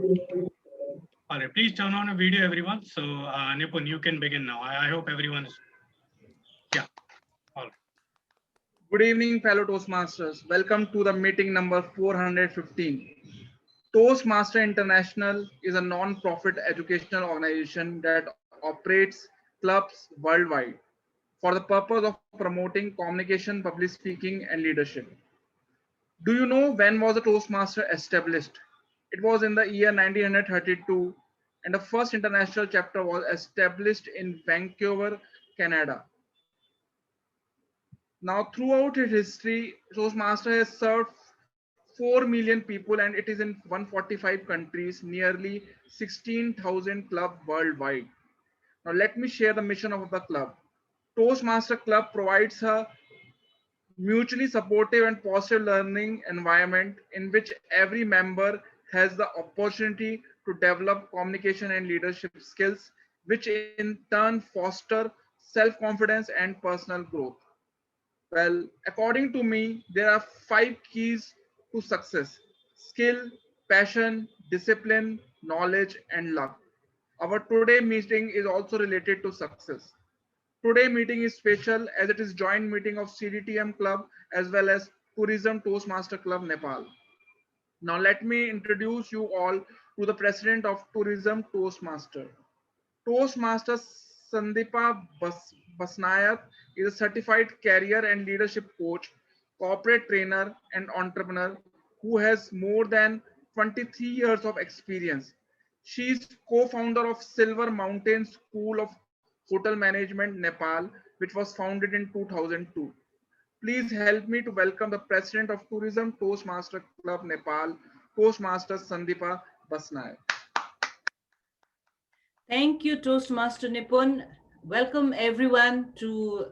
All right, please turn on a video, everyone. So, Nipun, you can begin now. I hope everyone is, yeah, all right. Good evening, fellow Toastmasters. Welcome to the meeting number 415. Toastmaster International is a non-profit educational organization that operates clubs worldwide for the purpose of promoting communication, public speaking, and leadership. Do you know when was the Toastmaster established? It was in the year 1932, and the first international chapter was established in Vancouver, Canada. Now, throughout its history, Toastmaster has served 4 million people and it is in 145 countries, nearly 16,000 clubs worldwide. Now, let me share the mission of the club. Toastmaster Club provides a mutually supportive and positive learning environment in which every member has the opportunity to develop communication and leadership skills, which in turn foster self-confidence and personal growth. Well, according to me, there are 5 keys to success: skill, passion, discipline, knowledge, and luck. Our today meeting is also related to success. Today meeting is special as it is joint meeting of CDTM Club as well as Tourism Toastmaster Club Nepal. Now let me introduce you all to the president of Tourism Toastmaster. Toastmaster Sandeepa Basnayak is a certified career and leadership coach, corporate trainer, and entrepreneur who has more than 23 years of experience. She is co-founder of Silver Mountain School of Hotel Management, Nepal, which was founded in 2002. Please help me to welcome the president of Tourism Toastmaster Club Nepal, Toastmaster Sandeepa Basnayak. Thank you, Toastmaster Nipun. Welcome everyone to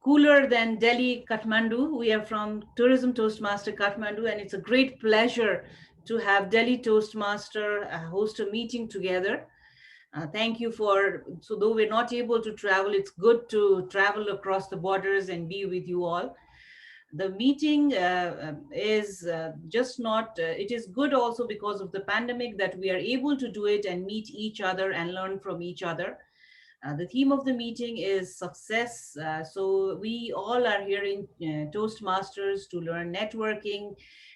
cooler than Delhi, Kathmandu. We are from Tourism Toastmaster Kathmandu, and it's a great pleasure to have Delhi Toastmaster host a meeting together. Thank you so though we're not able to travel, it's good to travel across the borders and be with you all. The meeting is just not, it is good also because of the pandemic that we are able to do it and meet each other and learn from each other. The theme of the meeting is success. So we all are here in Toastmasters to learn networking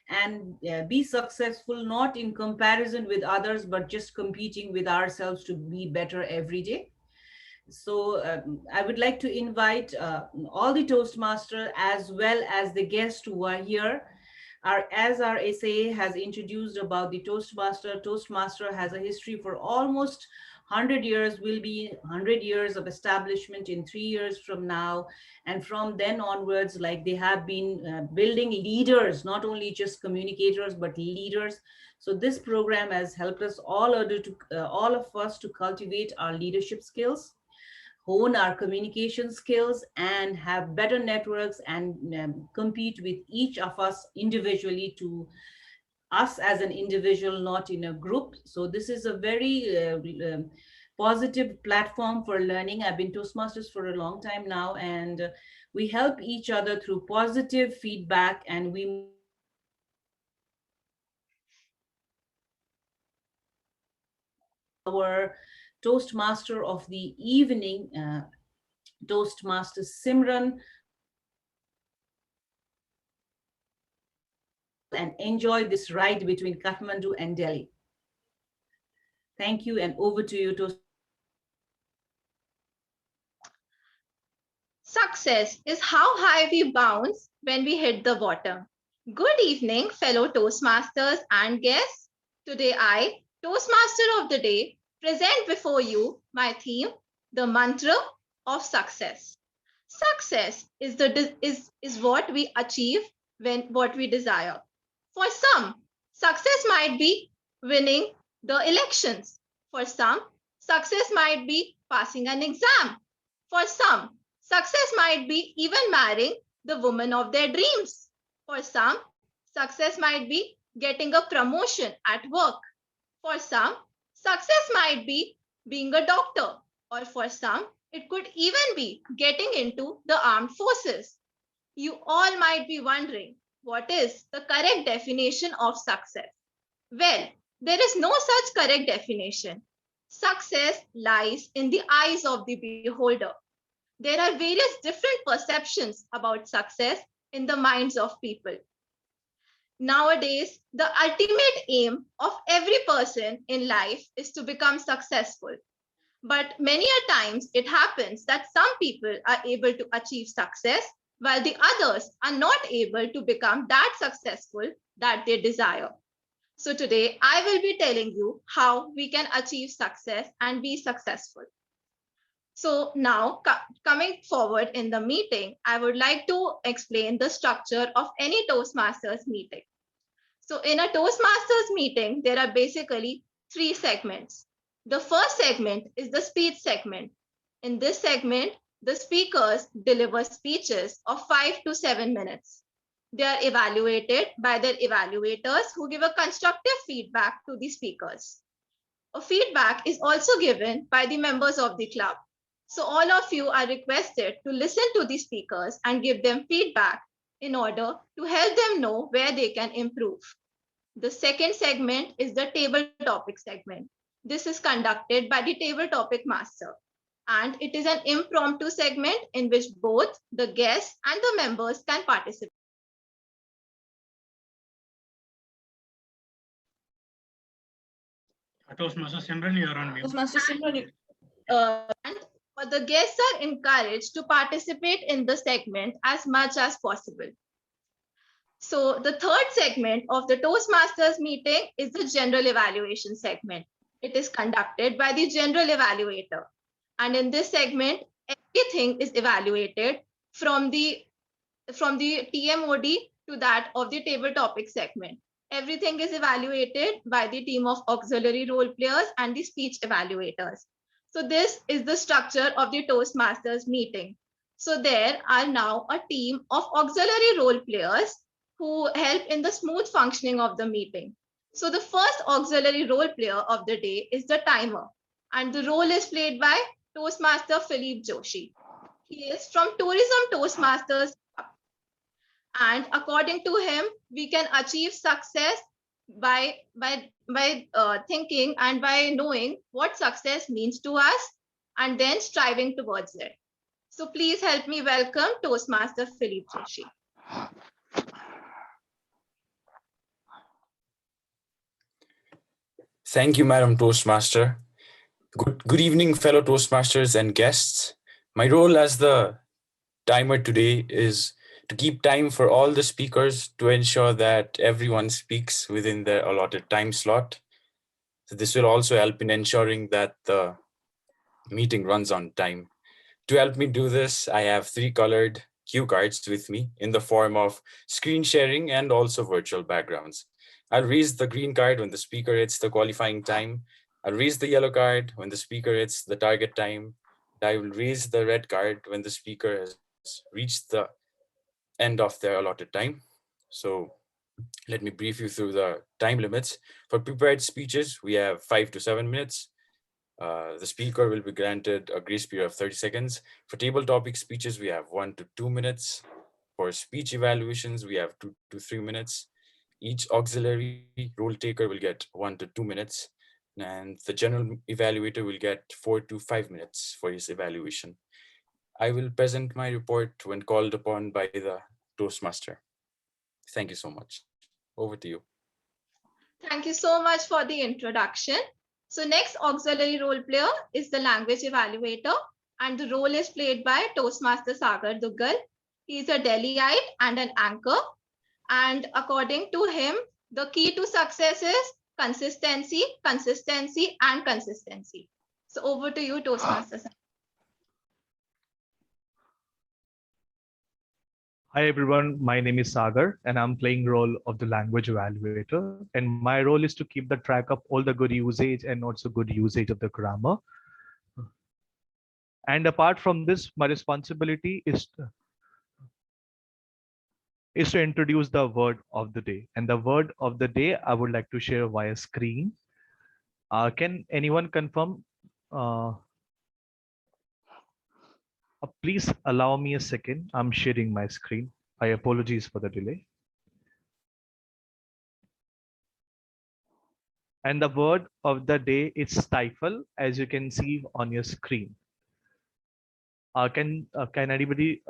and be successful, not in comparison with others, but just competing with ourselves to be better every day. So I would like to invite all the Toastmasters as well as the guests who are here. As our SA has introduced about the Toastmaster has a history for almost 100 years, will be 100 years of establishment in 3 years from now. And from then onwards, like they have been building leaders, not only just communicators, but leaders. So this program has helped us all of us to cultivate our leadership skills, hone our communication skills, and have better networks and compete with each of us individually to us as an individual, not in a group. So this is a very positive platform for learning. I've been Toastmasters for a long time now, and we help each other through positive feedback, and we our Toastmaster of the evening, Toastmaster Simran, and enjoy this ride between Kathmandu and Delhi. Thank you, and over to you, Toast. Success is how high we bounce when we hit the bottom. Good evening, fellow Toastmasters and guests. Today I, Toastmaster of the Day, present before you my theme, the mantra of success. Success is what we achieve when what we desire. For some, success might be winning the elections. For some, success might be passing an exam. For some, success might be even marrying the woman of their dreams. For some, success might be getting a promotion at work. For some, success might be being a doctor. Or for some, it could even be getting into the armed forces. You all might be wondering, what is the correct definition of success? Well, There is no such correct definition. Success lies in the eyes of the beholder. There are various different perceptions about success in the minds of people. Nowadays, the ultimate aim of every person in life is to become successful. But many a times it happens that some people are able to achieve success while the others are not able to become that successful that they desire. So today I will be telling you how we can achieve success and be successful. So now coming forward in the meeting, I would like to explain the structure of any Toastmasters meeting. So in a Toastmasters meeting, there are basically three segments. The first segment is the speech segment. In this segment, the speakers deliver speeches of 5 to 7 minutes. They are evaluated by their evaluators who give a constructive feedback to the speakers. A feedback is also given by the members of the club. So all of you are requested to listen to the speakers and give them feedback in order to help them know where they can improve. The second segment is the table topic segment. This is conducted by the table topic master, and it is an impromptu segment in which both the guests and the members can participate. Toastmaster Simran, you are on mute. Toastmaster Simran, And the guests are encouraged to participate in the segment as much as possible. So the third segment of the Toastmasters meeting is the general evaluation segment. It is conducted by the general evaluator. And in this segment, everything is evaluated from the TMOD to that of the table topic segment. Everything is evaluated by the team of auxiliary role players and the speech evaluators. So this is the structure of the Toastmasters meeting. So there are now a team of auxiliary role players who help in the smooth functioning of the meeting. So the first auxiliary role player of the day is the timer, and the role is played by Toastmaster Philippe Joshi. He is from Tourism Toastmasters, and according to him, we can achieve success by thinking and by knowing what success means to us and then striving towards it. So please help me welcome Toastmaster Philippe Joshi. Thank you, Madam Toastmaster. Good evening, fellow Toastmasters and guests. My role as the timer today is to keep time for all the speakers to ensure that everyone speaks within their allotted time slot. So this will also help in ensuring that the meeting runs on time. To help me do this, I have 3 colored cue cards with me in the form of screen sharing and also virtual backgrounds. I'll raise the green card when the speaker hits the qualifying time. I'll raise the yellow card when the speaker hits the target time. I will raise the red card when the speaker has reached the end of their allotted time. So let me brief you through the time limits. For prepared speeches, we have 5 to 7 minutes. The speaker will be granted a grace period of 30 seconds. For table topic speeches, we have 1 to 2 minutes. For speech evaluations, we have 2 to 3 minutes. Each auxiliary role taker will get 1 to 2 minutes, and the general evaluator will get 4 to 5 minutes for his evaluation. I will present my report when called upon by the Toastmaster. Thank you so much. Over to you. Thank you so much for the introduction. So next auxiliary role player is the language evaluator, and the role is played by Toastmaster Sagar Duggal. He is a Delhiite and an anchor. And according to him, the key to success is consistency, consistency, and consistency. So over to you, Toastmaster. Hi everyone, my name is Sagar and I'm playing role of the language evaluator, and my role is to keep the track of all the good usage and also good usage of the grammar. And apart from this, my responsibility is to introduce the word of the day, and the word of the day I would like to share via screen. Can anyone confirm? Please allow me a second. I'm sharing my screen. I apologize for the delay. And the word of the day is stifle, as you can see on your screen. Can anybody?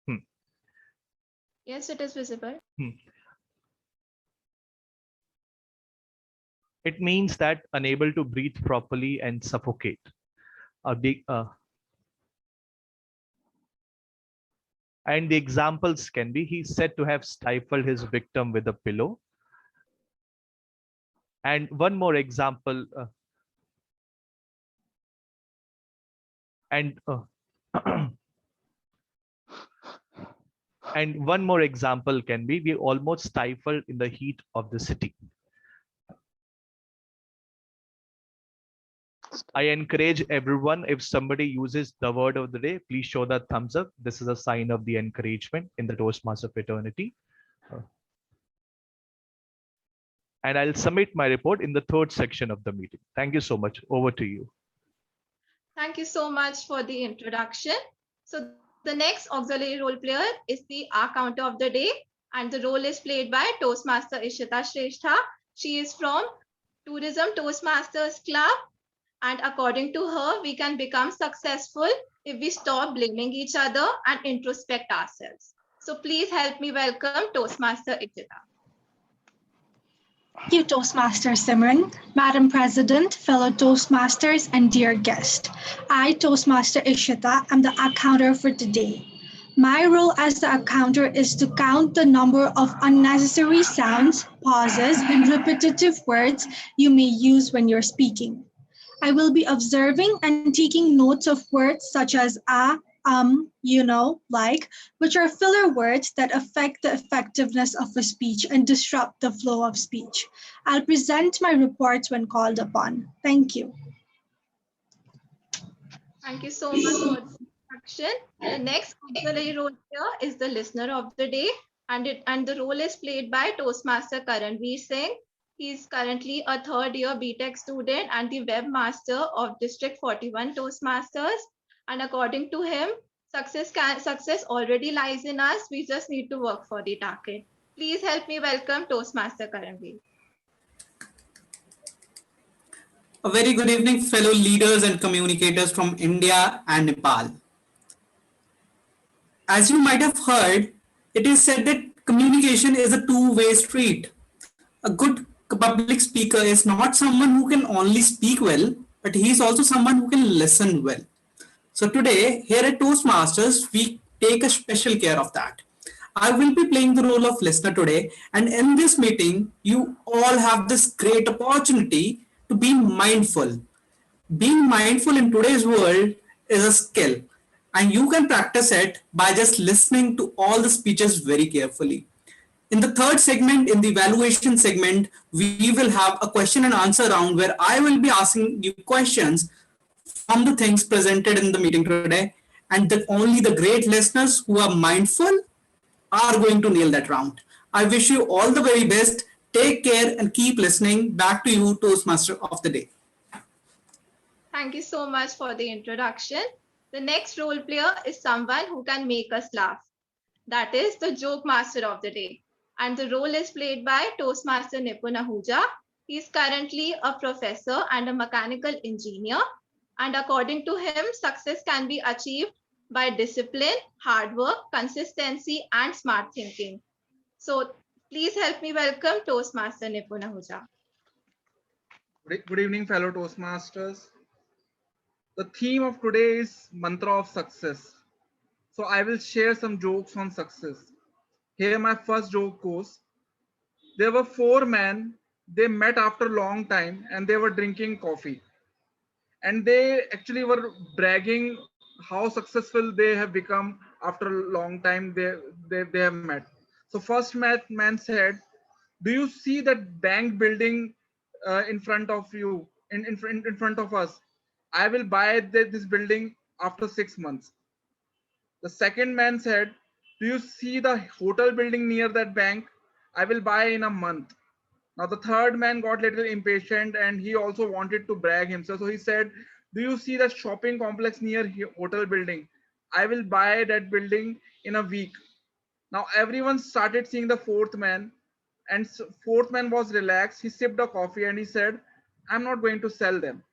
Hmm, Yes, it is visible. hmm. It means that unable to breathe properly and suffocate. The and the examples can be: he's said to have stifled his victim with a pillow. And one more example, and and one more example can be: we almost stifled in the heat of the city. I encourage everyone, if somebody uses the word of the day, please show the thumbs up. This is a sign of the encouragement in the Toastmaster fraternity. And I'll submit my report in the third section of the meeting. Thank you so much. Over to you. Thank you so much for the introduction. So the next auxiliary role player is the R counter of the day, and the role is played by Toastmaster Ishita Shrestha. She is from Tourism Toastmasters Club, and according to her, we can become successful if we stop blaming each other and introspect ourselves. So please help me welcome Toastmaster Ishita. Thank you, Toastmaster Simran, Madam President, fellow Toastmasters, and dear guest. I, Toastmaster Ishita, am the accounter for today. My role as the accounter is to count the number of unnecessary sounds, pauses, and repetitive words you may use when you're speaking. I will be observing and taking notes of words such as you know, like, which are filler words that affect the effectiveness of a speech and disrupt the flow of speech. I'll present my reports when called upon. Thank you. Thank you so much for the introduction. The next auxiliary role player is the listener of the day, and the role is played by Toastmaster Karanveer Singh. He is currently a third year BTech student and the webmaster of District 41 Toastmasters. And according to him, success already lies in us. We just need to work for the target. Please help me welcome Toastmaster Karanveer. A very good evening, fellow leaders and communicators from India and Nepal. As you might have heard, it is said that communication is a two-way street. A good public speaker is not someone who can only speak well, but he is also someone who can listen well. So today, here at Toastmasters, we take a special care of that. I will be playing the role of listener today, and in this meeting, you all have this great opportunity to be mindful. Being mindful in today's world is a skill, and you can practice it by just listening to all the speeches very carefully. In the third segment, in the evaluation segment, we will have a question and answer round where I will be asking you questions from the things presented in the meeting today, and that only the great listeners who are mindful are going to nail that round. I wish you all the very best. Take care and keep listening. Back to you, Toastmaster of the day. Thank you so much for the introduction. The next role player is someone who can make us laugh. That is the joke master of the day. And the role is played by Toastmaster Nipun Ahuja. He is currently a professor and a mechanical engineer. And according to him, success can be achieved by discipline, hard work, consistency, and smart thinking. So please help me welcome Toastmaster Nipun Ahuja. Good evening, fellow Toastmasters. The theme of today is mantra of success. So I will share some jokes on success. Here my first joke goes. There were four men. They met after a long time and they were drinking coffee. And they actually were bragging how successful they have become after a long time they have met. So first man said, do you see that bank building in front of you, in front of us? I will buy this building after 6 months. The second man said, do you see the hotel building near that bank? I will buy in a month. Now the third man got a little impatient and he also wanted to brag himself. So he said, do you see that shopping complex near hotel building? I will buy that building in a week. Now everyone started seeing the fourth man and fourth man was relaxed. He sipped a coffee and he said, I'm not going to sell them.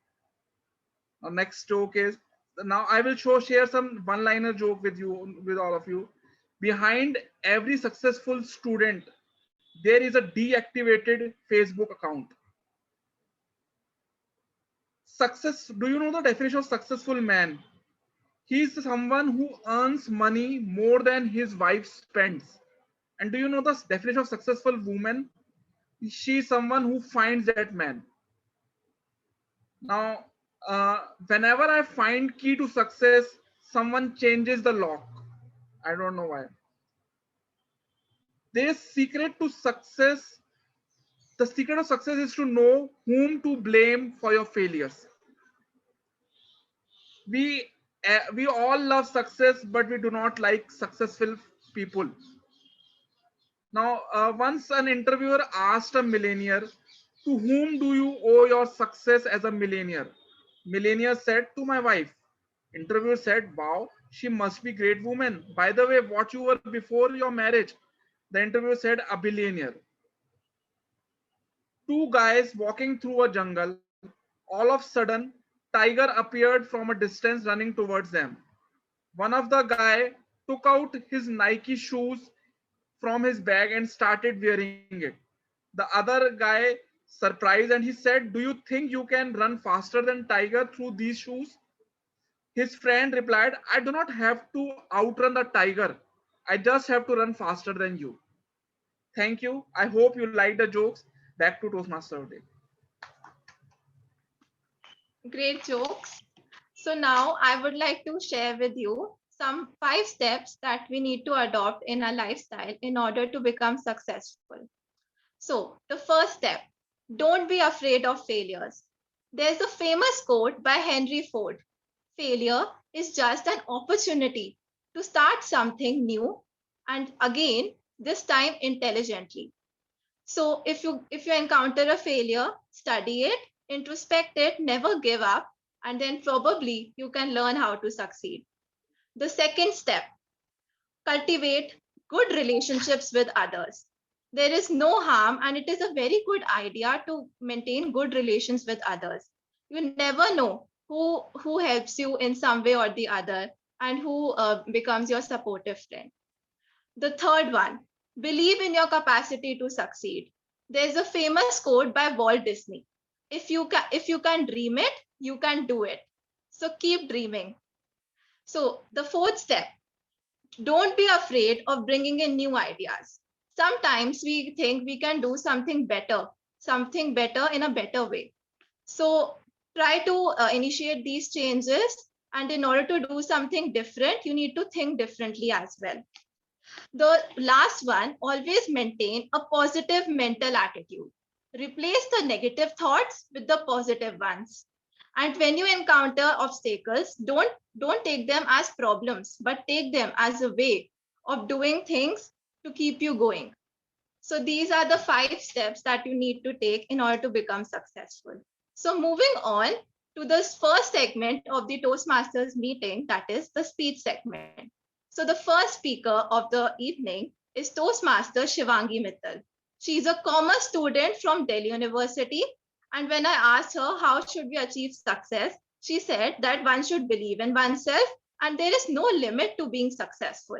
Now next joke is, now I will share some one-liner joke with you, with all of you. Behind every successful student, there is a deactivated Facebook account. Success, do you know the definition of successful man? He is someone who earns money more than his wife spends. And do you know the definition of successful woman? She is someone who finds that man. Now, whenever I find key to success, someone changes the lock. I don't know why. There is secret to success. The secret of success is to know whom to blame for your failures. We all love success, but we do not like successful people. Now, once an interviewer asked a millionaire, to whom do you owe your success as a millionaire? Millionaire said, to my wife. Interviewer said, wow, she must be great woman. By the way, what you were before your marriage? The interviewer said, a billionaire. Two guys walking through a jungle. All of a sudden, tiger appeared from a distance running towards them. One of the guy took out his Nike shoes from his bag and started wearing it. The other guy surprised and he said, do you think you can run faster than tiger through these shoes? His friend replied, I do not have to outrun the tiger. I just have to run faster than you. Thank you. I hope you liked the jokes. Back to Toastmaster Day. Great jokes. So now I would like to share with you some 5 steps that we need to adopt in our lifestyle in order to become successful. So the first step, don't be afraid of failures. There's a famous quote by Henry Ford. Failure is just an opportunity to start something new and again, this time intelligently. So if you encounter a failure, study it, introspect it, never give up, and then probably you can learn how to succeed. The second step, cultivate good relationships with others. There is no harm, and it is a very good idea to maintain good relations with others. You never know who helps you in some way or the other and who becomes your supportive friend. The third one, believe in your capacity to succeed. There's a famous quote by Walt Disney. If you can dream it, you can do it. So keep dreaming. So the fourth step, don't be afraid of bringing in new ideas. Sometimes we think we can do something better in a better way. So try to initiate these changes. And in order to do something different, you need to think differently as well. The last one, always maintain a positive mental attitude. Replace the negative thoughts with the positive ones. And when you encounter obstacles, don't take them as problems, but take them as a way of doing things to keep you going. So these are the 5 steps that you need to take in order to become successful. So moving on to the first segment of the Toastmasters meeting, that is the speech segment. So the first speaker of the evening is Toastmaster Shivangi Mittal. She is a commerce student from Delhi University. And when I asked her how should we achieve success, she said that one should believe in oneself and there is no limit to being successful.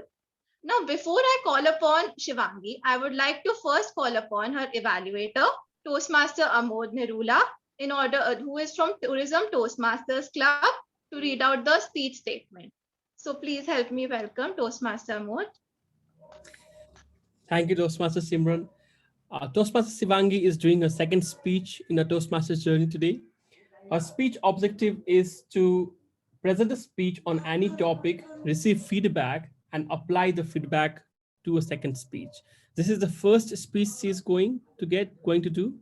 Now, before I call upon Shivangi, I would like to first call upon her evaluator, Toastmaster Amod Nirula, who is from Tourism Toastmasters Club, to read out the speech statement. So please help me welcome Toastmaster Amod. Thank you, Toastmaster Simran. Toastmaster Shivangi is doing a second speech in a Toastmasters journey today. Her speech objective is to present a speech on any topic, receive feedback, and apply the feedback to a second speech. This is the first speech she is going to do,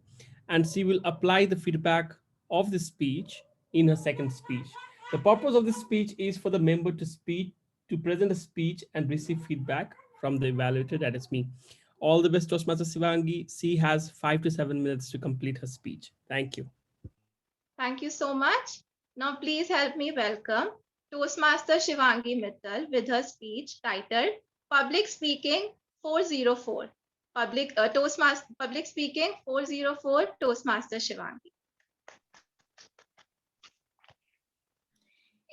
and she will apply the feedback of the speech in her second speech. The purpose of this speech is for the member to present a speech and receive feedback from the evaluator, that is me. All the best, Toastmaster Shivangi. She has 5 to 7 minutes to complete her speech. Thank you. Thank you so much. Now please help me welcome Toastmaster Shivangi Mittal with her speech titled Public Speaking 404. Public speaking 404 Toastmaster Shivangi.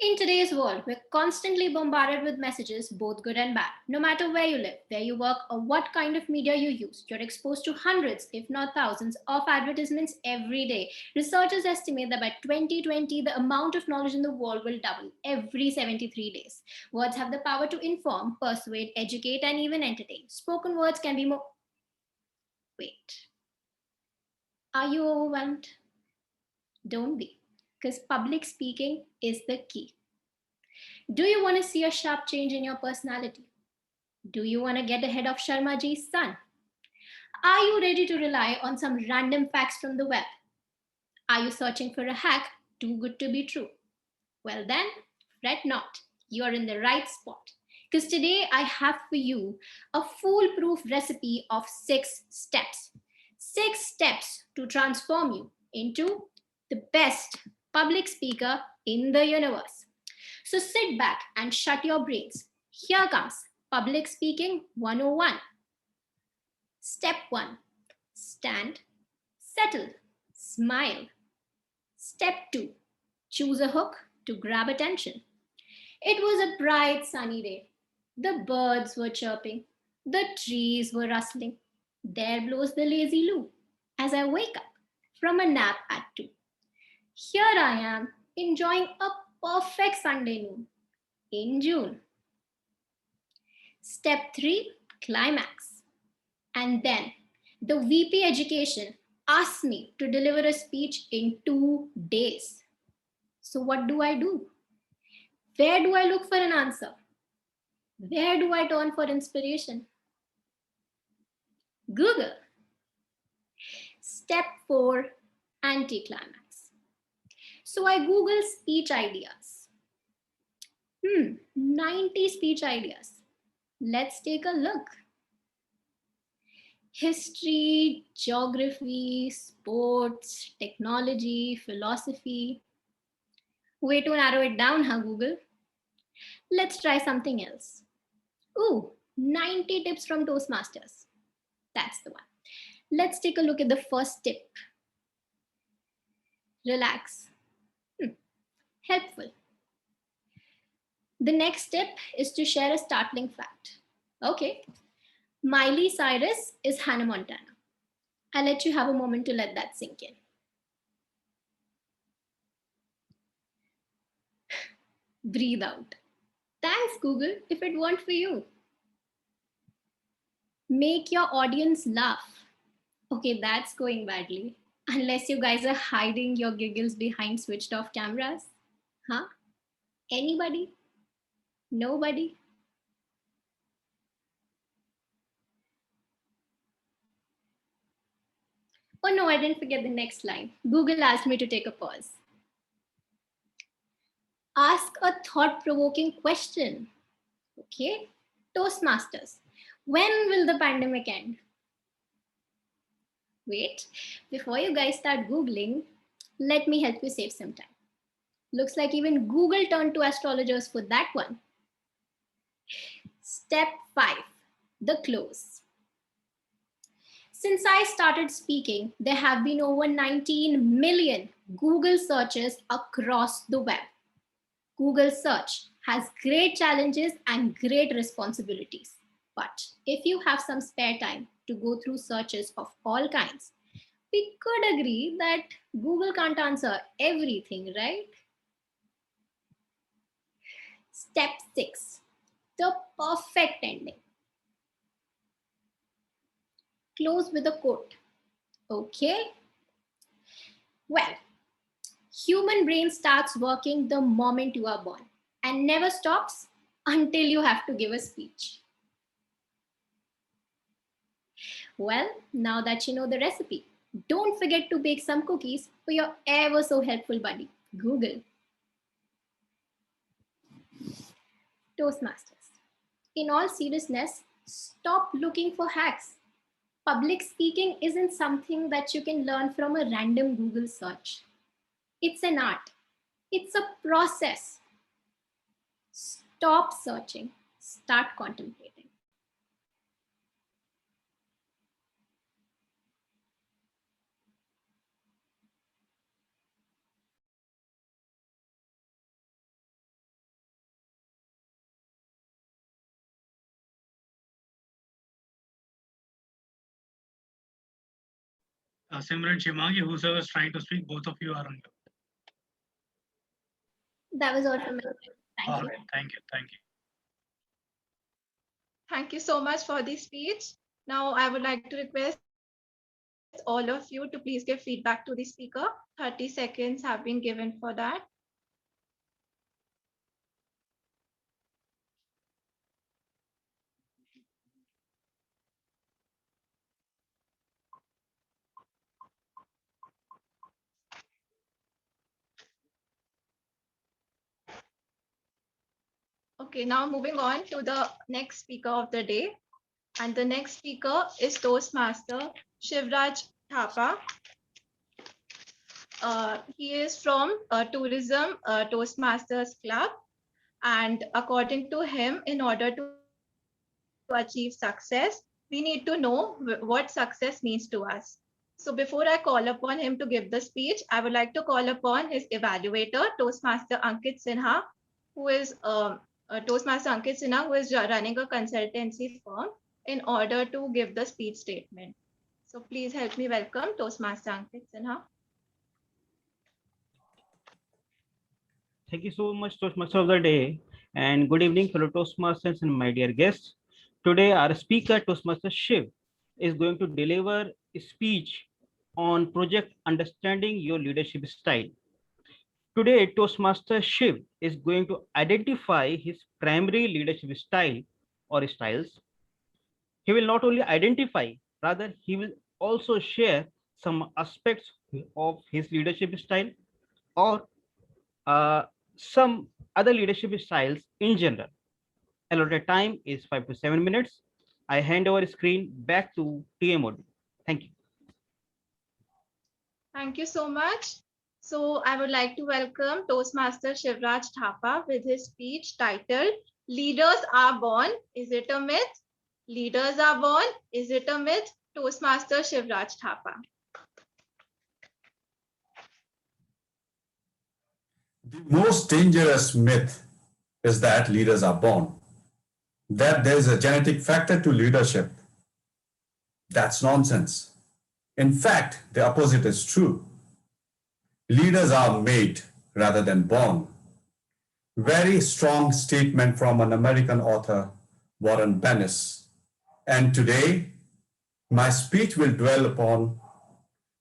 In today's world, we're constantly bombarded with messages, both good and bad. No matter where you live, where you work, or what kind of media you use, you're exposed to hundreds, if not thousands, of advertisements every day. Researchers estimate that by 2020, the amount of knowledge in the world will double every 73 days. Words have the power to inform, persuade, educate, and even entertain. Spoken words can be more... Wait. Are you overwhelmed? Don't be, because public speaking is the key. Do you want to see a sharp change in your personality? Do you want to get ahead of Sharma ji's son? Are you ready to rely on some random facts from the web? Are you searching for a hack too good to be true? Well then, fret not. You are in the right spot. Because today I have for you a foolproof recipe of 6 steps. 6 steps to transform you into the best public speaker in the universe. So sit back and shut your brains. Here comes Public Speaking 101. Step 1. Stand, settle, smile. Step 2. Choose a hook to grab attention. It was a bright sunny day. The birds were chirping. The trees were rustling. There blows the lazy loo as I wake up from a nap at 2. Here I am enjoying a perfect Sunday noon in June. Step 3, climax. And then the VP Education asked me to deliver a speech in 2 days. So what do? Where do I look for an answer? Where do I turn for inspiration? Google. Step 4, anticlimax. So I Google speech ideas. 90 speech ideas. Let's take a look. History, geography, sports, technology, philosophy. Way to narrow it down, huh, Google? Let's try something else. 90 tips from Toastmasters. That's the one. Let's take a look at the first tip. Relax. Helpful. The next step is to share a startling fact. Okay, Miley Cyrus is Hannah Montana. I'll let you have a moment to let that sink in. Breathe out. Thanks, Google, if it weren't for you. Make your audience laugh. Okay, that's going badly. Unless you guys are hiding your giggles behind switched off cameras. Huh? Anybody? Nobody? Oh no, I didn't forget the next line. Google asked me to take a pause. Ask a thought-provoking question. Okay, Toastmasters, when will the pandemic end? Wait, before you guys start Googling, let me help you save some time. Looks like even Google turned to astrologers for that one. Step 5, the close. Since I started speaking, there have been over 19 million Google searches across the web. Google search has great challenges and great responsibilities. But if you have some spare time to go through searches of all kinds, we could agree that Google can't answer everything, right? Step 6, the perfect ending. Close with a quote. Okay. Well, human brain starts working the moment you are born and never stops until you have to give a speech. Well, now that you know the recipe, don't forget to bake some cookies for your ever so helpful buddy, Google. Toastmasters. In all seriousness, stop looking for hacks. Public speaking isn't something that you can learn from a random Google search. It's an art. It's a process. Stop searching. Start contemplating. Simran, Shimangi, whoever is trying to speak, both of you are on mute. That was all from me. Thank All you. right, thank you, thank you. Thank you so much for the speech. Now I would like to request all of you to please give feedback to the speaker. 30 seconds have been given for that. Okay, now moving on to the next speaker of the day. And the next speaker is Toastmaster Shivraj Thapa. He is from Tourism Toastmasters Club. And according to him, in order to achieve success, we need to know what success means to us. So before I call upon him to give the speech, I would like to call upon his evaluator, Toastmaster Ankit Sinha, who is Toastmaster Ankit Sinha, who is running a consultancy firm, in order to give the speech statement. So please help me welcome Toastmaster Ankit Sinha. Thank you so much, Toastmaster of the Day, and good evening, fellow Toastmasters and my dear guests. Today, our speaker, Toastmaster Shiv, is going to deliver a speech on project Understanding Your Leadership Style. Today, Toastmaster Shiv is going to identify his primary leadership style or styles. He will not only identify, rather, he will also share some aspects of his leadership style or uh, some other leadership styles in general. Allotted time is 5 to 7 minutes. I hand over screen back to TMOD. Thank you. Thank you so much. So I would like to welcome Toastmaster Shivraj Thapa with his speech titled Leaders Are Born, Is It a Myth? Leaders Are Born, Is It a Myth? Toastmaster Shivraj Thapa. The most dangerous myth is that leaders are born, that there's a genetic factor to leadership. That's nonsense. In fact, the opposite is true. Leaders are made rather than born. Very strong statement from an American author, Warren Bennis. And today, my speech will dwell upon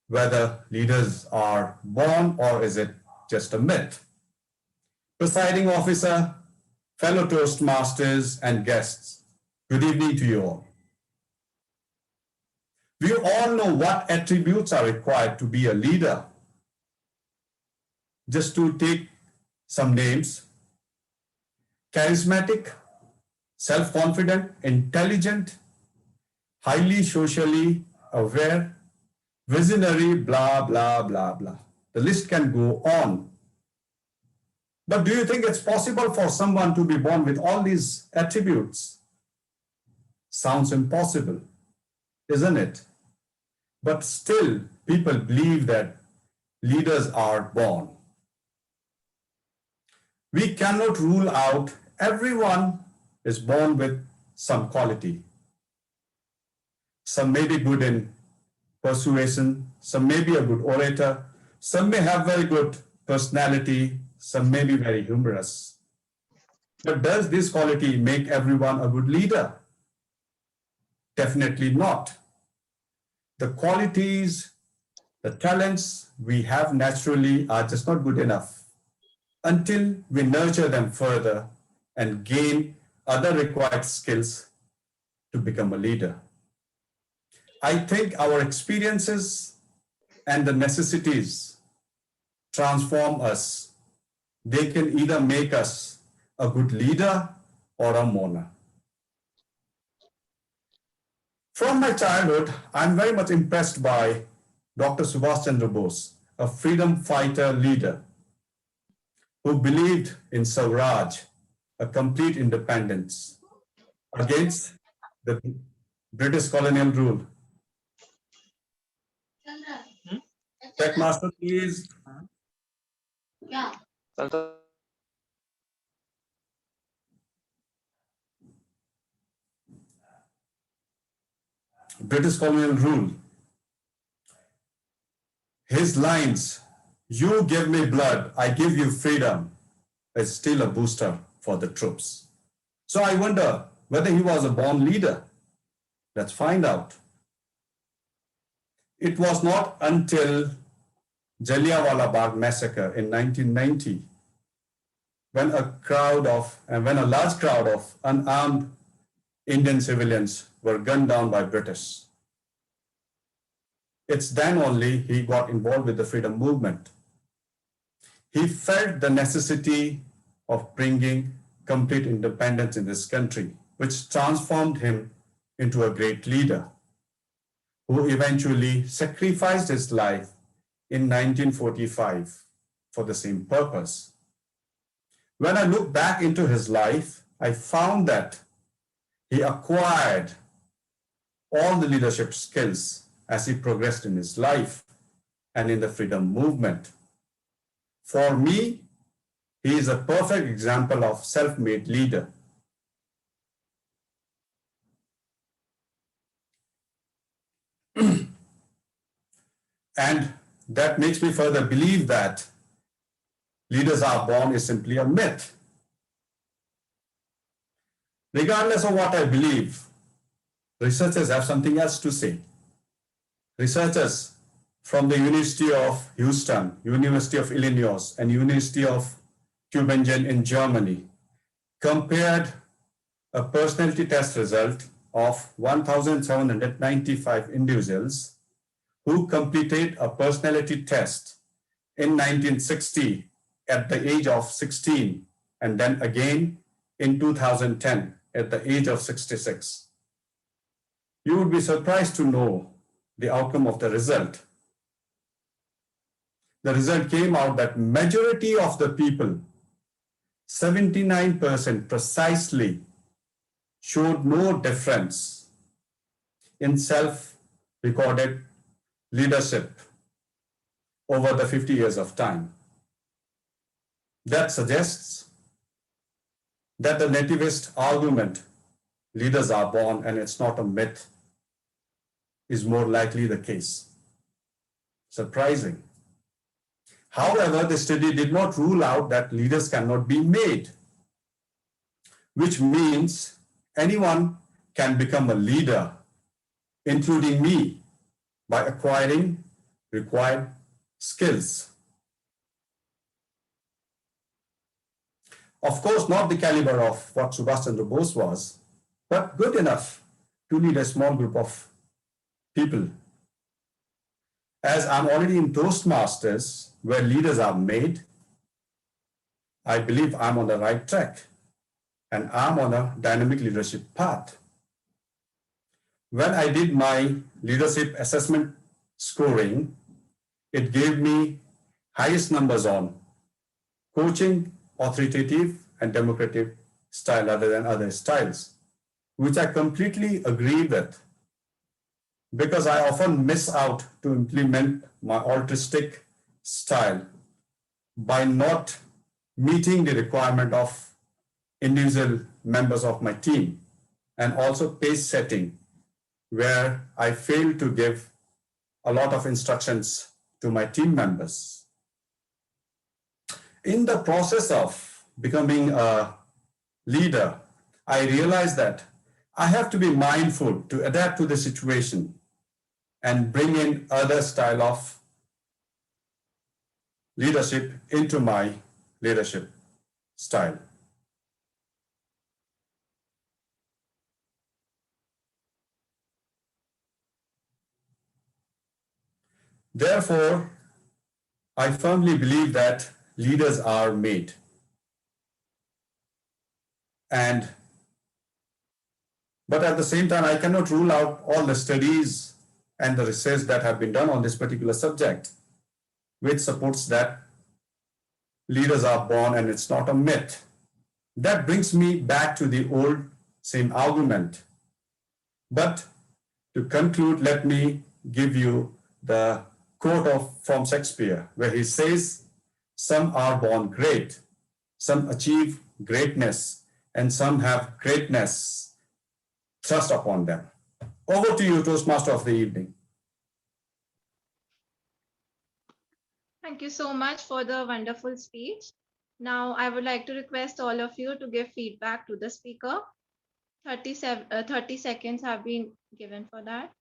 whether leaders are born or is it just a myth. Presiding officer, fellow Toastmasters and guests, good evening to you all. We all know what attributes are required to be a leader. Just to take some names: charismatic, self-confident, intelligent, highly socially aware, visionary, blah, blah, blah, blah. The list can go on. But do you think it's possible for someone to be born with all these attributes? Sounds impossible, isn't it? But still, people believe that leaders are born. We cannot rule out everyone is born with some quality. Some may be good in persuasion, some may be a good orator, some may have very good personality, some may be very humorous. But does this quality make everyone a good leader? Definitely not. The qualities, the talents we have naturally are just not good enough until we nurture them further and gain other required skills to become a leader. I think our experiences and the necessities transform us. They can either make us a good leader or a mourner. From my childhood, I'm very much impressed by Dr. Subhash Chandra Bose, a freedom fighter leader who believed in Swaraj, a complete independence against the British colonial rule. Checkmaster, please. British colonial rule. his lines, "You give me blood, I give you freedom," is still a booster for the troops. So I wonder whether he was a born leader. Let's find out. It was not until Jallianwala Bagh massacre in 1990 when a large crowd of unarmed Indian civilians were gunned down by British. It's then only he got involved with the freedom movement. He felt the necessity of bringing complete independence in this country, which transformed him into a great leader who eventually sacrificed his life in 1945 for the same purpose. When I look back into his life, I found that he acquired all the leadership skills as he progressed in his life and in the freedom movement. For me, he is a perfect example of self-made leader. And that makes me further believe that leaders are born is simply a myth. Regardless of what I believe, researchers have something else to say. Researchers from the University of Houston, University of Illinois, and University of Tübingen in Germany compared a personality test result of 1,795 individuals who completed a personality test in 1960 at the age of 16 and then again in 2010 at the age of 66. You would be surprised to know the outcome of the result. The result came out that majority of the people, 79% precisely, showed no difference in self-recorded leadership over the 50 years of time. That suggests that the nativist argument, leaders are born and it's not a myth, is more likely the case. Surprising. However, the study did not rule out that leaders cannot be made, which means anyone can become a leader, including me, by acquiring required skills. Of course, not the caliber of what Subhash Chandra Bose was, but good enough to lead a small group of people. As I'm already in Toastmasters, where leaders are made, I believe I'm on the right track and I'm on a dynamic leadership path. When I did my leadership assessment scoring, it gave me highest numbers on coaching, authoritative and democratic style rather than other styles, which I completely agree with, because I often miss out to implement my altruistic style by not meeting the requirement of individual members of my team, and also pace setting, where I fail to give a lot of instructions to my team members. In the process of becoming a leader, I realized that I have to be mindful to adapt to the situation and bring in other style of leadership into my leadership style. Therefore, I firmly believe that leaders are made. But at the same time, I cannot rule out all the studies and the research that have been done on this particular subject, which supports that leaders are born and it's not a myth. That brings me back to the old same argument. But to conclude, let me give you the quote from Shakespeare, where he says, "Some are born great, some achieve greatness, and some have greatness thrust upon them." Over to you, Toastmaster of the evening. Thank you so much for the wonderful speech. Now, I would like to request all of you to give feedback to the speaker. 30 seconds have been given for that.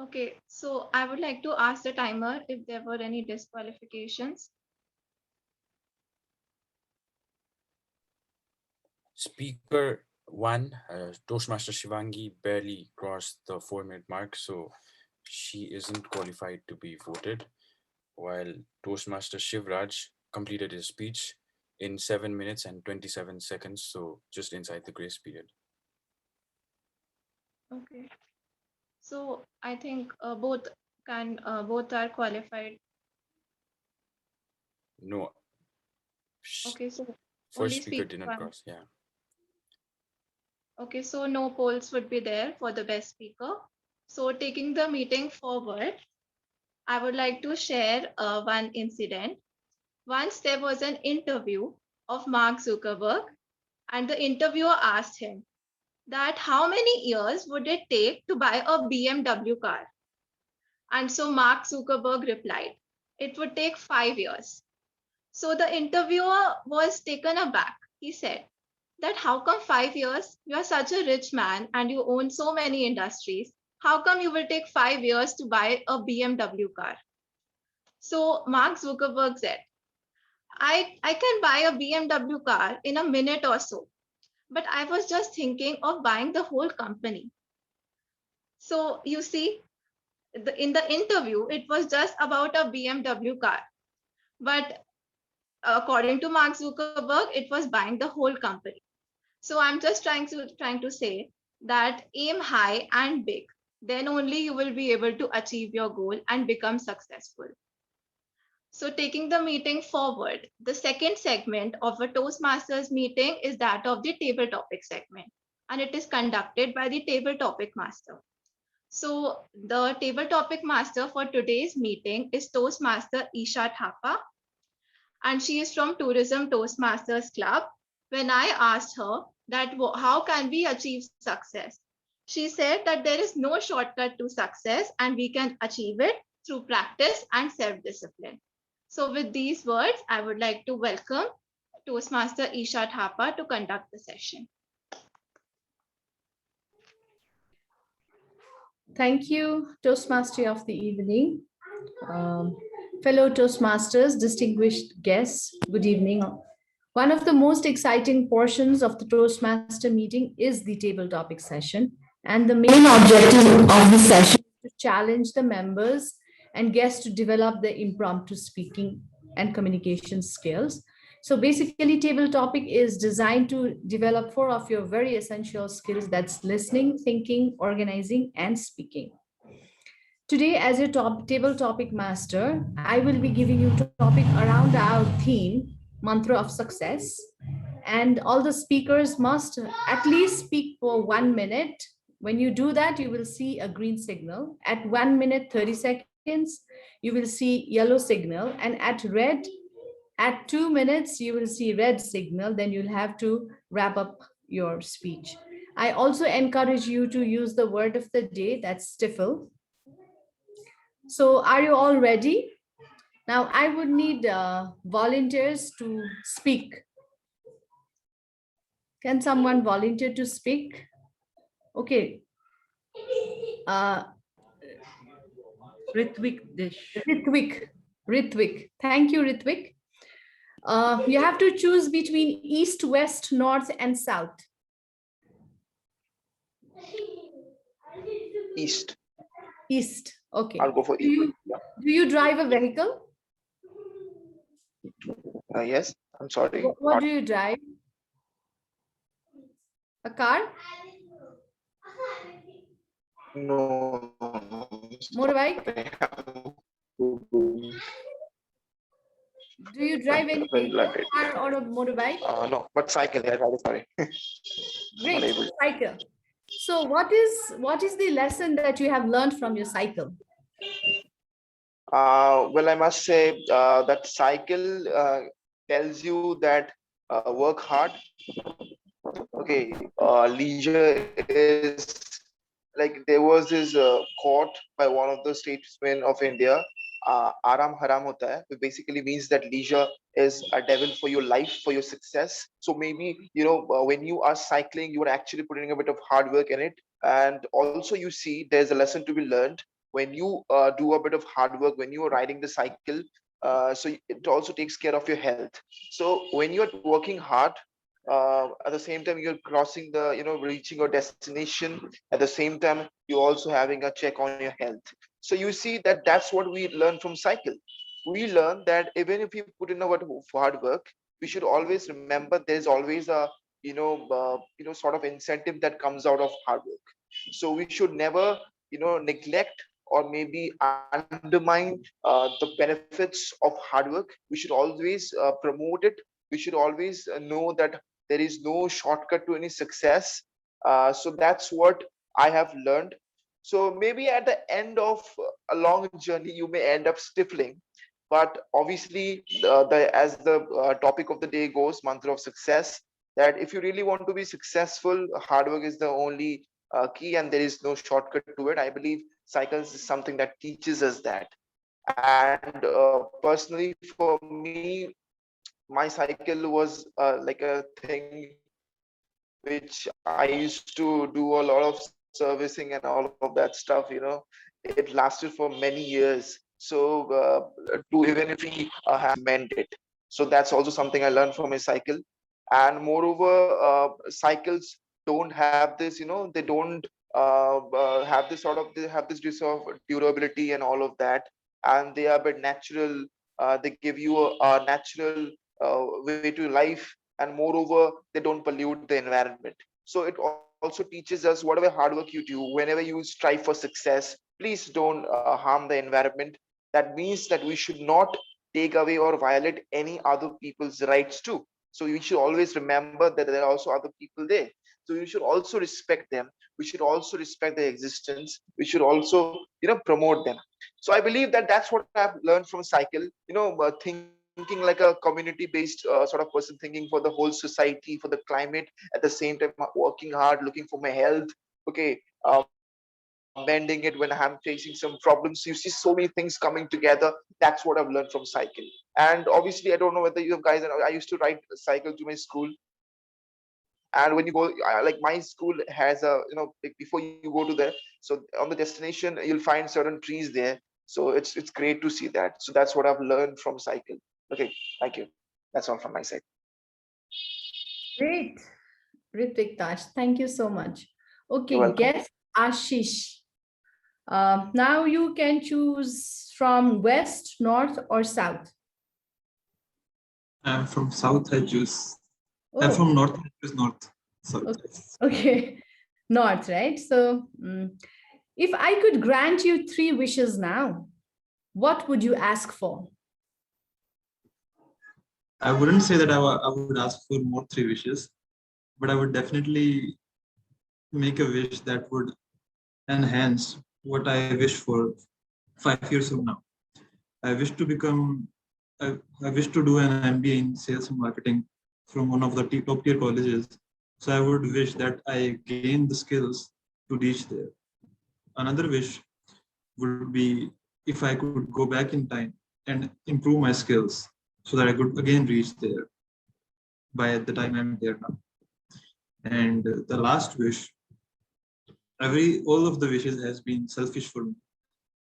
Okay, so I would like to ask the timer if there were any disqualifications. Speaker 1, Toastmaster Shivangi, barely crossed the 4-minute mark, so she isn't qualified to be voted, while Toastmaster Shivraj completed his speech in 7 minutes and 27 seconds, so just inside the grace period. Okay. So I think both are qualified. No, Okay, so first only speaker speaker didn't one. cross, yeah. Okay, so no polls would be there for the best speaker. So taking the meeting forward, I would like to share one incident. Once there was an interview of Mark Zuckerberg, and the interviewer asked him that how many years would it take to buy a BMW car? And so Mark Zuckerberg replied, it would take 5 years. So the interviewer was taken aback. He said, that how come 5 years? You are such a rich man and you own so many industries. How come you will take 5 years to buy a BMW car? So Mark Zuckerberg said, I can buy a BMW car in a minute or so, but I was just thinking of buying the whole company. So you see, in the interview, it was just about a BMW car. But according to Mark Zuckerberg, it was buying the whole company. So I'm just trying to say that aim high and big. Then only you will be able to achieve your goal and become successful. So taking the meeting forward, the second segment of a Toastmasters meeting is that of the table topic segment, and it is conducted by the table topic master. So the table topic master for today's meeting is Toastmaster Isha Thapa, and she is from Tourism Toastmasters Club. When I asked her that how can we achieve success, she said that there is no shortcut to success and we can achieve it through practice and self-discipline. So with these words, I would like to welcome Toastmaster Isha Thapa to conduct the session. Thank you, Toastmaster of the evening. Fellow Toastmasters, distinguished guests, good evening. One of the most exciting portions of the Toastmaster meeting is the table topic session. And the main objective of the session is to challenge the members and guests to develop their impromptu speaking and communication skills. So basically, table topic is designed to develop 4 of your very essential skills, that's listening, thinking, organizing, and speaking. Today, as your table topic master, I will be giving you a topic around our theme, mantra of success. And all the speakers must at least speak for 1 minute. When you do that, you will see a green signal. At 1 minute, 30 seconds, you will see yellow signal. And at 2 minutes, you will see red signal. Then you'll have to wrap up your speech. I also encourage you to use the word of the day, that's stifle. So are you all ready? Now I would need volunteers to speak. Can someone volunteer to speak? Okay. Ritwik. Thank you, Ritwik. You have to choose between east, west, north, and south. East. East. Okay. I'll go for Do East. do you drive a vehicle? Yes, I'm sorry. What do you drive? A car? No. Motorbike? Do you drive any vehicle, car or a motorbike? No, but cycle. Yeah, sorry. Great, cycle. So what is the lesson that you have learned from your cycle? Well, I must say that cycle tells you that work hard. Okay, leisure is like there was this quote by one of the statesmen of India. Aram haram hota hai. It basically means that leisure is a devil for your life, for your success. So maybe when you are cycling, you are actually putting a bit of hard work in it, and also you see there's a lesson to be learned when you do a bit of hard work when you are riding the cycle. So it also takes care of your health. So when you're working hard, at the same time you're crossing the reaching your destination, at the same time you're also having a check on your health. So you see that that's what we learn from cycle. We learn that even if we put in our hard work, we should always remember there's always a sort of incentive that comes out of hard work. So we should never neglect or maybe undermine the benefits of hard work. We should always promote it. We should always know that there is no shortcut to any success. So that's what I have learned. So maybe at the end of a long journey, you may end up stifling. But obviously, as the topic of the day goes, mantra of success, that if you really want to be successful, hard work is the only key, and there is no shortcut to it. I believe cycles is something that teaches us that. And personally, for me, my cycle was like a thing which I used to do a lot of servicing and all of that stuff. It lasted for many years. So to even if we have meant it. So that's also something I learned from a cycle. And moreover, cycles don't have this, they don't have this they have this sort of durability and all of that. And they are a bit natural. They give you a natural way to life, and moreover they don't pollute the environment. So it also teaches us whatever hard work you do, whenever you strive for success, please don't harm the environment. That means that we should not take away or violate any other people's rights too. So we should always remember that there are also other people there. So we should also respect them. We should also respect their existence. We should also promote them. So I believe that that's what I've learned from cycle. Thinking like a community-based sort of person, thinking for the whole society, for the climate, at the same time working hard, looking for my health. Okay, mending it when I'm facing some problems. You see so many things coming together. That's what I've learned from cycle. And obviously, I don't know whether you guys, I used to ride a cycle to my school. And when you go, like my school has a, like before you go to there, so on the destination, you'll find certain trees there. So it's great to see that. So that's what I've learned from cycle. Okay, thank you. That's all from my side. Great, Ritvik, Taj, thank you so much. Okay, guest Ashish. Now you can choose from west, north, or south. I'm from south, I choose. I'm from north, I choose north. South. Okay, north, right? So if I could grant you 3 wishes now, what would you ask for? I wouldn't say that I would ask for more 3 wishes, but I would definitely make a wish that would enhance what I wish for 5 years from now. I wish to become, I wish to do an MBA in sales and marketing from one of the top tier colleges. So I would wish that I gain the skills to reach there. Another wish would be if I could go back in time and improve my skills so that I could again reach there by the time I'm there now. And the last wish, all of the wishes has been selfish for me.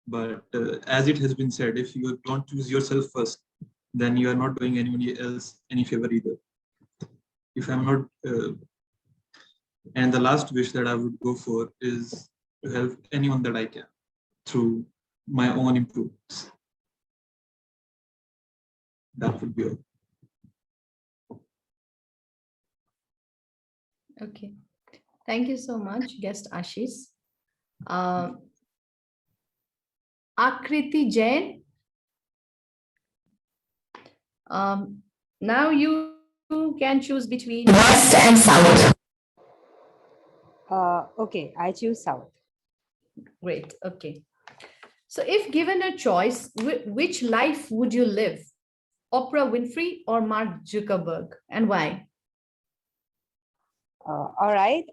But as it has been said, if you don't choose yourself first, then you are not doing anybody else any favor either. If I'm not, and the last wish that I would go for is to help anyone that I can through my own improvements. That would be all. Okay. Thank you so much, guest Ashish. Akriti Jain. Now you can choose between West and South. Okay, I choose South. Great. Okay. So if given a choice, which life would you live? Oprah Winfrey or Mark Zuckerberg, and why? All right.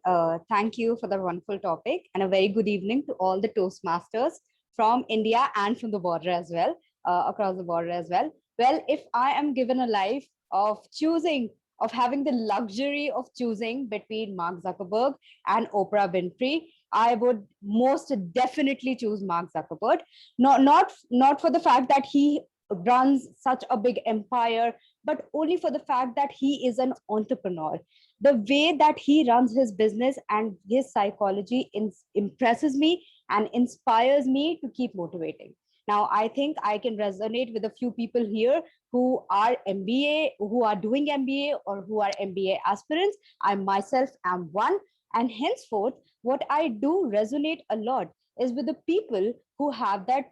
Thank you for the wonderful topic, and a very good evening to all the Toastmasters from India and from the border as well, across the border as well. Well, if I am given a life of choosing, of having the luxury of choosing between Mark Zuckerberg and Oprah Winfrey, I would most definitely choose Mark Zuckerberg. Not for the fact that he runs such a big empire, but only for the fact that he is an entrepreneur. The way that he runs his business and his psychology impresses me and inspires me to keep motivating. Now, I think I can resonate with a few people here who are MBA, who are doing MBA, or who are MBA aspirants. I myself am one. And henceforth, what I do resonate a lot is with the people who have that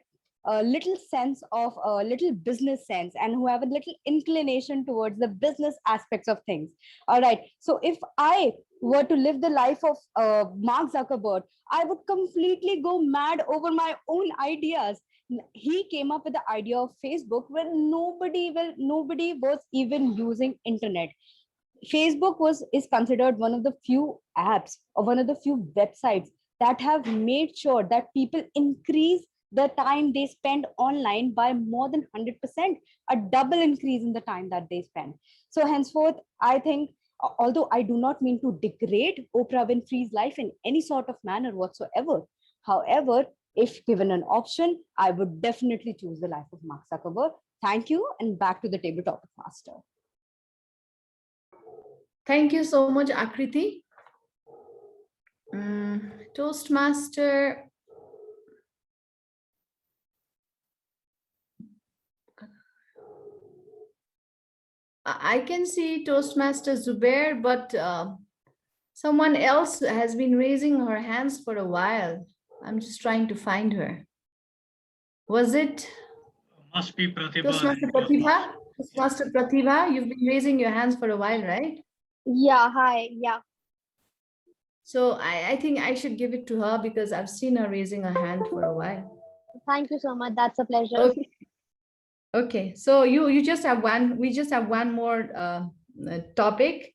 little sense of a little business sense and who have a little inclination towards the business aspects of things. All right. So if I were to live the life of Mark Zuckerberg, I would completely go mad over my own ideas. He came up with the idea of Facebook when nobody was even using internet. Facebook is considered one of the few apps or one of the few websites that have made sure that people increase the time they spend online by more than 100%, a double increase in the time that they spend. So henceforth, I think, although I do not mean to degrade Oprah Winfrey's life in any sort of manner whatsoever, however, if given an option, I would definitely choose the life of Mark Zuckerberg. Thank you, and back to the table topic master. Thank you so much, Akriti. Toastmaster. I can see Toastmaster Zubair, but someone else has been raising her hands for a while. I'm just trying to find her. Was it? Must be Pratibha. Toastmaster Pratibha? Toastmaster Pratibha, you've been raising your hands for a while, right? Yeah, hi. Yeah. So I think I should give it to her because I've seen her raising her hand for a while. Thank you so much. That's a pleasure. Okay. Okay, so you just have one. We just have one more topic.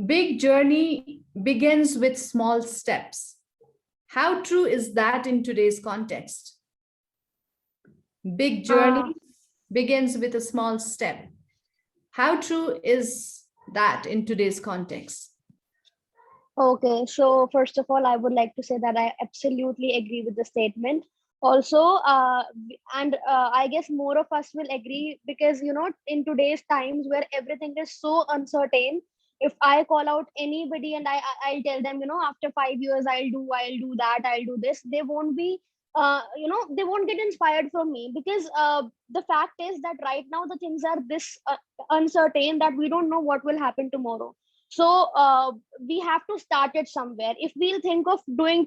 Big journey begins with small steps. How true is that in today's context? Big journey begins with a small step. How true is that in today's context? Okay, so first of all, I would like to say that I absolutely agree with the statement. Also, I guess more of us will agree because, you know, in today's times where everything is so uncertain, if I call out anybody and I'll tell them, you know, after 5 years, I'll do that, I'll do this, they won't be, you know, they won't get inspired from me because the fact is that right now the things are this uncertain that we don't know what will happen tomorrow. So we have to start it somewhere. If we'll think of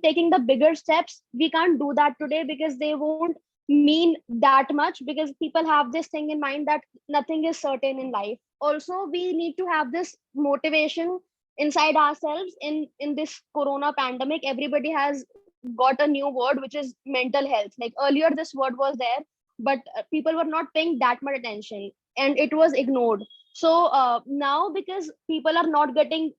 taking the bigger steps, we can't do that today because they won't mean that much, because people have this thing in mind that nothing is certain in life. Also, we need to have this motivation inside ourselves. In this corona pandemic, everybody has got a new word, which is mental health. Like earlier this word was there, but people were not paying that much attention and it was ignored. So now, because people are not getting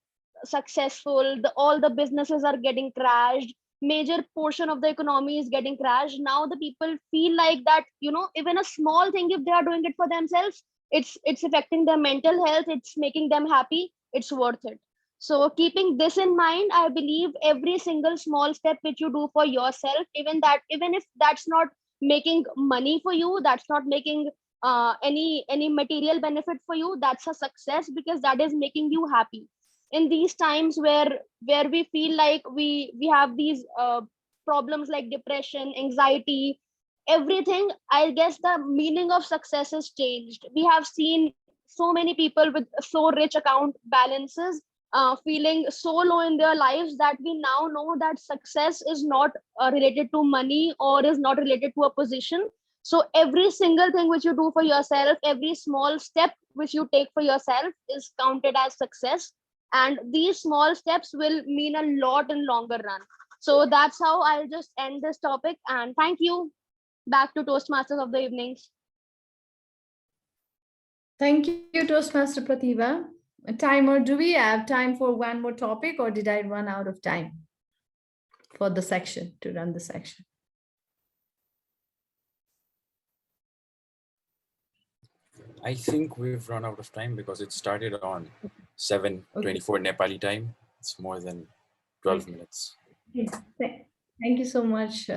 successful, all the businesses are getting crashed, major portion of the economy is getting crashed. Now the people feel like that, you know, even a small thing, if they are doing it for themselves, it's affecting their mental health, it's making them happy, it's worth it. So keeping this in mind, I believe every single small step which you do for yourself, even if that's not making money for you, that's not making any material benefit for you, that's a success because that is making you happy. in these times where we feel like we have these problems like depression, anxiety, everything. I guess the meaning of success has changed. We have seen so many people with so rich account balances feeling so low in their lives, that we now know that success is not related to money or is not related to a position. So every single thing which you do for yourself, every small step which you take for yourself is counted as success, and these small steps will mean a lot in longer run. So that's how I'll just end this topic, and thank you. Back to Toastmasters of the evenings. Thank you, Toastmaster Pratibha. A timer, do we have time for one more topic, or did I run out of time for the section, to run the section? I think we've run out of time because it started on 7:24 Nepali time. It's more than 12 minutes. Thank you so much,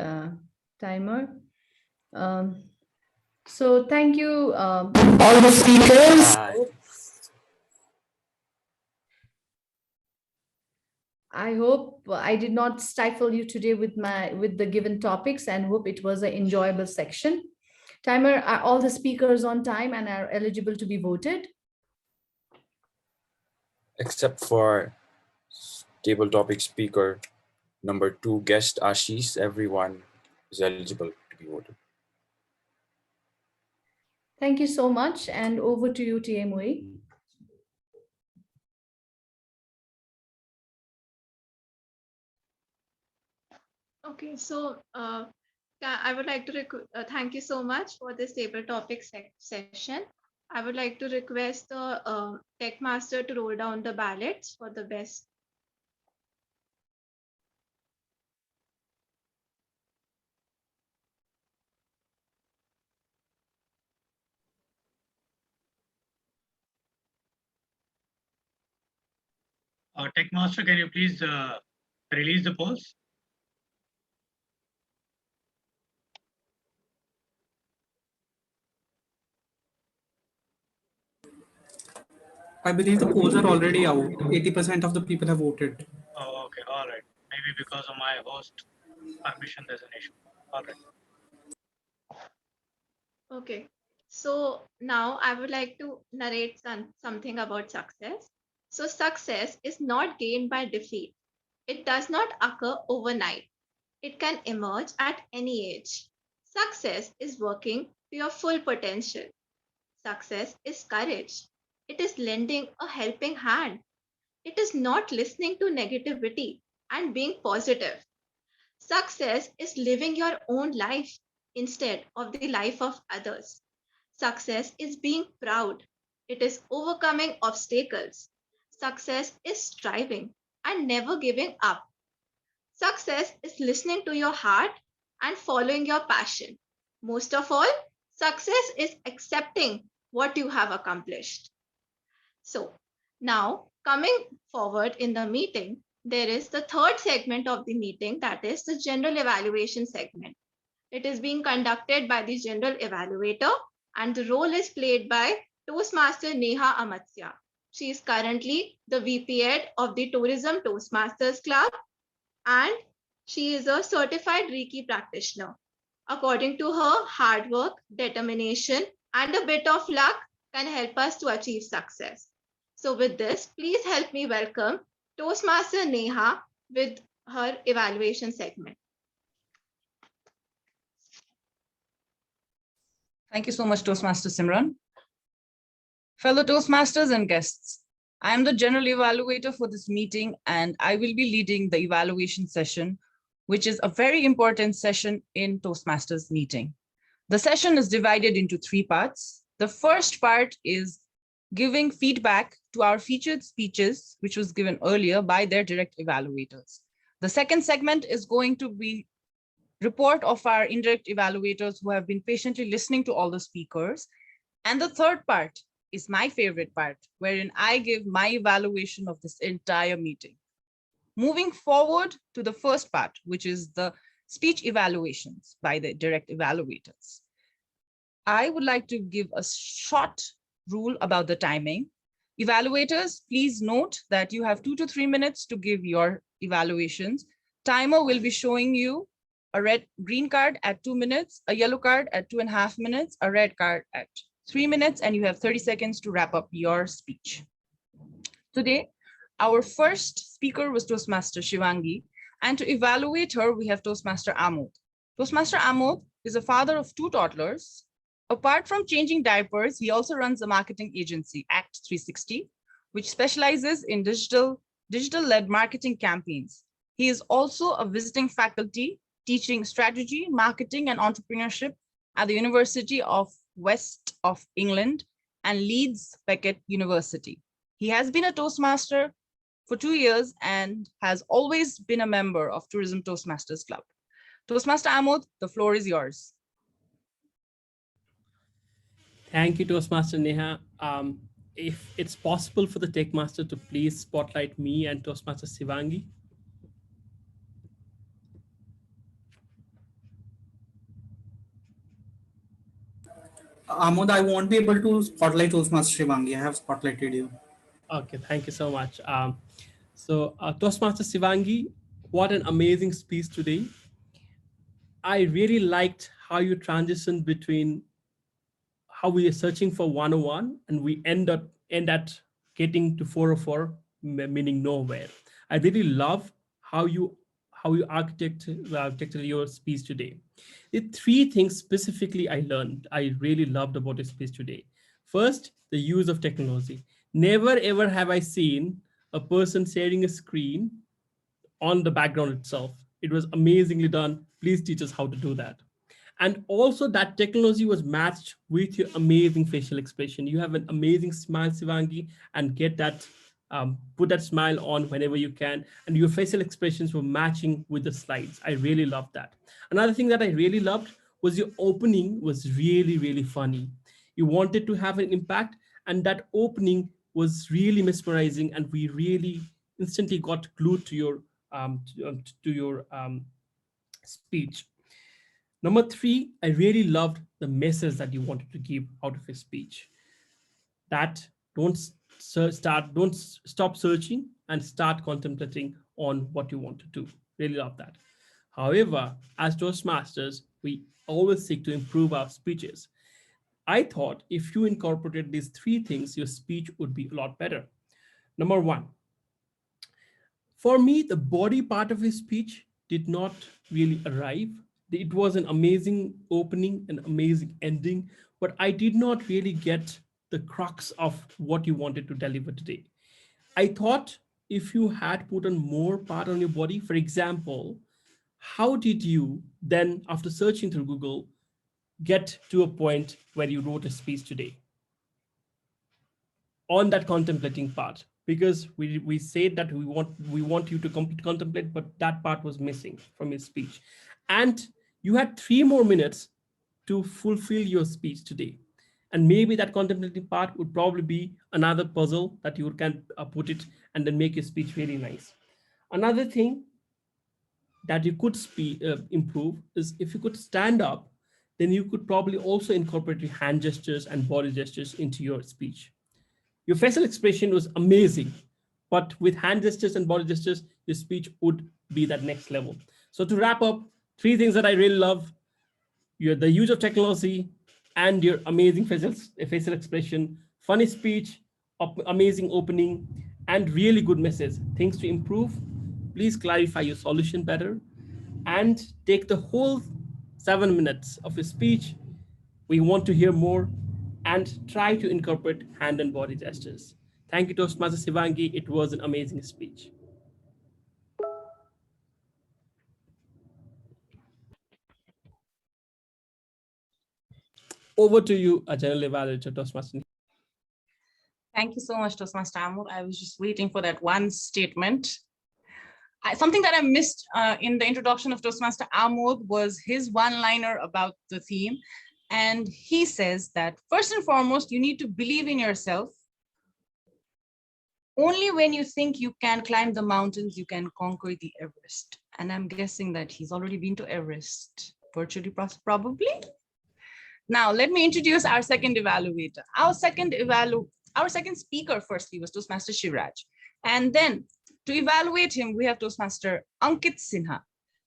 timer. So thank you, all the speakers. I hope I did not stifle you today with the given topics, and hope it was an enjoyable section. Timer, are all the speakers on time and are eligible to be voted? Except for table topic speaker number 2, guest Ashish, everyone is eligible to be voted. Thank you so much, and over to you, TMOE. Okay, so I would like to thank you so much for this table topic session. I would like to request the tech master to roll down the ballots for the best. Tech master, can you please release the polls? I believe the polls are already out. 80% of the people have voted. Oh, okay, all right. Maybe because of my host permission, there's an issue. All right. Okay, so now I would like to narrate something about success. So success is not gained by defeat. It does not occur overnight. It can emerge at any age. Success is working to your full potential. Success is courage. It is lending a helping hand. It is not listening to negativity and being positive. Success is living your own life instead of the life of others. Success is being proud. It is overcoming obstacles. Success is striving and never giving up. Success is listening to your heart and following your passion. Most of all, success is accepting what you have accomplished. So, now coming forward in the meeting, there is the third segment of the meeting, that is the general evaluation segment. It is being conducted by the general evaluator, and the role is played by Toastmaster Neha Amatsya. She is currently the VP Ed of the Tourism Toastmasters Club, and she is a certified Reiki practitioner. According to her, hard work, determination, and a bit of luck can help us to achieve success. So with this, please help me welcome Toastmaster Neha with her evaluation segment. Thank you so much, Toastmaster Simran. Fellow Toastmasters and guests, I am the general evaluator for this meeting, and I will be leading the evaluation session, which is a very important session in Toastmasters meeting. The session is divided into 3 parts. The first part is giving feedback to our featured speeches, which was given earlier by their direct evaluators. The second segment is going to be report of our indirect evaluators who have been patiently listening to all the speakers. And the third part is my favorite part, wherein I give my evaluation of this entire meeting. Moving forward to the first part, which is the speech evaluations by the direct evaluators. I would like to give a short rule about the timing. Evaluators, please note that you have 2 to 3 minutes to give your evaluations. Timer will be showing you a green card at 2 minutes, a yellow card at 2.5 minutes, a red card at 3 minutes, and you have 30 seconds to wrap up your speech. Today, our first speaker was Toastmaster Shivangi, and to evaluate her, we have Toastmaster Amod. Toastmaster Amod is a father of 2 toddlers. Apart from changing diapers, he also runs a marketing agency, Act 360, which specializes in digital-led marketing campaigns. He is also a visiting faculty teaching strategy, marketing, and entrepreneurship at the University of West of England and Leeds Beckett University. He has been a Toastmaster for 2 years and has always been a member of Tourism Toastmasters Club. Toastmaster Amod, the floor is yours. Thank you, Toastmaster Neha. If it's possible for the Tech Master to please spotlight me and Toastmaster Shivangi. Amod, I won't be able to spotlight Toastmaster Shivangi. I have spotlighted you. Okay, thank you so much. Toastmaster Shivangi, what an amazing speech today. I really liked how you transitioned between how we are searching for 101 and we end at getting to 404, meaning nowhere. I really love how you architected your speech today. The 3 things specifically I really loved about your speech today. First, the use of technology. Never ever have I seen a person sharing a screen on the background itself. It was amazingly done. Please teach us how to do that. And also that technology was matched with your amazing facial expression. You have an amazing smile, Shivangi, and get that, put that smile on whenever you can. And your facial expressions were matching with the slides. I really loved that. Another thing that I really loved was your opening was really, really funny. You wanted to have an impact, and that opening was really mesmerizing, and we really instantly got glued to your speech. Number 3, I really loved the message that you wanted to give out of your speech. That don't stop searching and start contemplating on what you want to do. Really love that. However, as Toastmasters, we always seek to improve our speeches. I thought if you incorporated these 3 things, your speech would be a lot better. Number 1, for me, the body part of his speech did not really arrive. It was an amazing opening, an amazing ending, but I did not really get the crux of what you wanted to deliver today. I thought if you had put on more part on your body, for example, how did you then, after searching through Google, get to a point where you wrote a speech today on that contemplating part? Because we said that we want you to contemplate, but that part was missing from your speech. And you had 3 more minutes to fulfill your speech today. And maybe that contemplating part would probably be another puzzle that you can put it and then make your speech really nice. Another thing that you could improve is if you could stand up, then you could probably also incorporate your hand gestures and body gestures into your speech. Your facial expression was amazing, but with hand gestures and body gestures, your speech would be that next level. So to wrap up, 3 things that I really love: the use of technology and your amazing facial expression, funny speech, amazing opening, and really good message. Things to improve. Please clarify your solution better and take the whole 7 minutes of your speech. We want to hear more and try to incorporate hand and body gestures. Thank you, Toastmaster Shivangi. It was an amazing speech. Over to you, General Evaluator, Toastmaster. Thank you so much, Toastmaster Amod. I was just waiting for that one statement. Something that I missed in the introduction of Toastmaster Amod was his one-liner about the theme. And he says that first and foremost, you need to believe in yourself. Only when you think you can climb the mountains, you can conquer the Everest. And I'm guessing that he's already been to Everest, virtually, probably. Now, let me introduce our second evaluator. Our second Our second speaker, firstly, was Toastmaster Shivraj. And then to evaluate him, we have Toastmaster Ankit Sinha.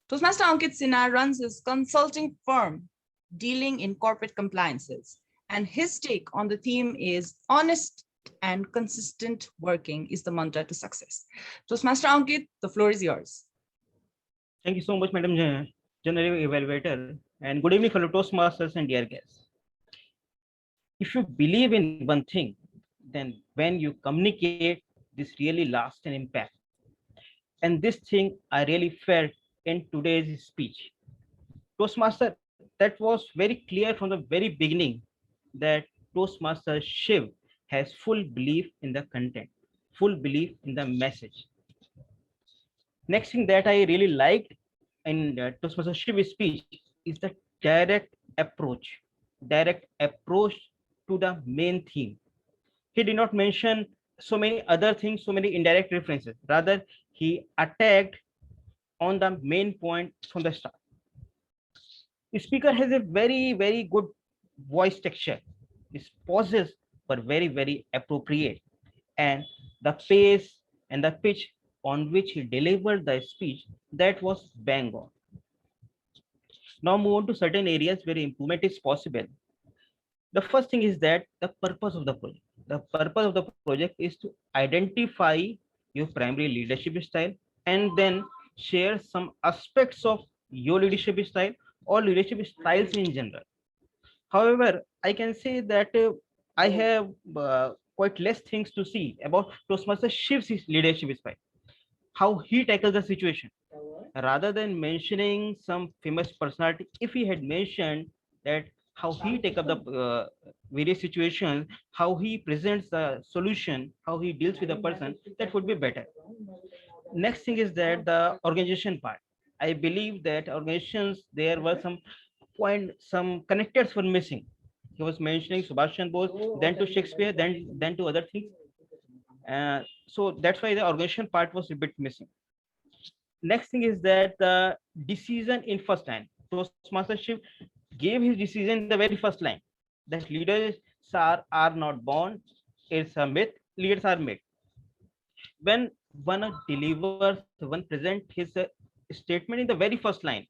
Toastmaster Ankit Sinha runs his consulting firm dealing in corporate compliances. And his take on the theme is honest and consistent working is the mantra to success. Toastmaster Ankit, the floor is yours. Thank you so much, Madam General Evaluator, and good evening, fellow Toastmasters and dear guests. If you believe in one thing, then when you communicate, this really lasts an impact. And this thing I really felt in today's speech. Toastmaster, that was very clear from the very beginning that Toastmaster Shiv has full belief in the content, full belief in the message. Next thing that I really liked in Toastmaster Shiv's speech is the direct approach to the main theme. He did not mention so many other things, so many indirect references. Rather, he attacked on the main point from the start. The speaker has a very, very good voice texture. His pauses were very, very appropriate. And the pace and the pitch on which he delivered the speech, that was bang on. Now move on to certain areas where improvement is possible. The first thing is that the purpose of the project. The purpose of the project is to identify your primary leadership style and then share some aspects of your leadership style or leadership styles in general. However, I can say that I have quite less things to see about Toastmaster Shiv's leadership style, how he tackles the situation. Rather than mentioning some famous personality, if he had mentioned that how he take up the various situations, how he presents the solution, how he deals with the person, that would be better. Next thing is that the organization part. I believe that organizations, there were some some connectors were missing. He was mentioning Subhash Chandra Bose, then to Shakespeare, then to other things. So that's why the organization part was a bit missing. Next thing is that the decision in first line. Toastmaster Shiv gave his decision in the very first line that leaders are not born, it's a myth, leaders are made. When one delivers, one presents his statement in the very first line,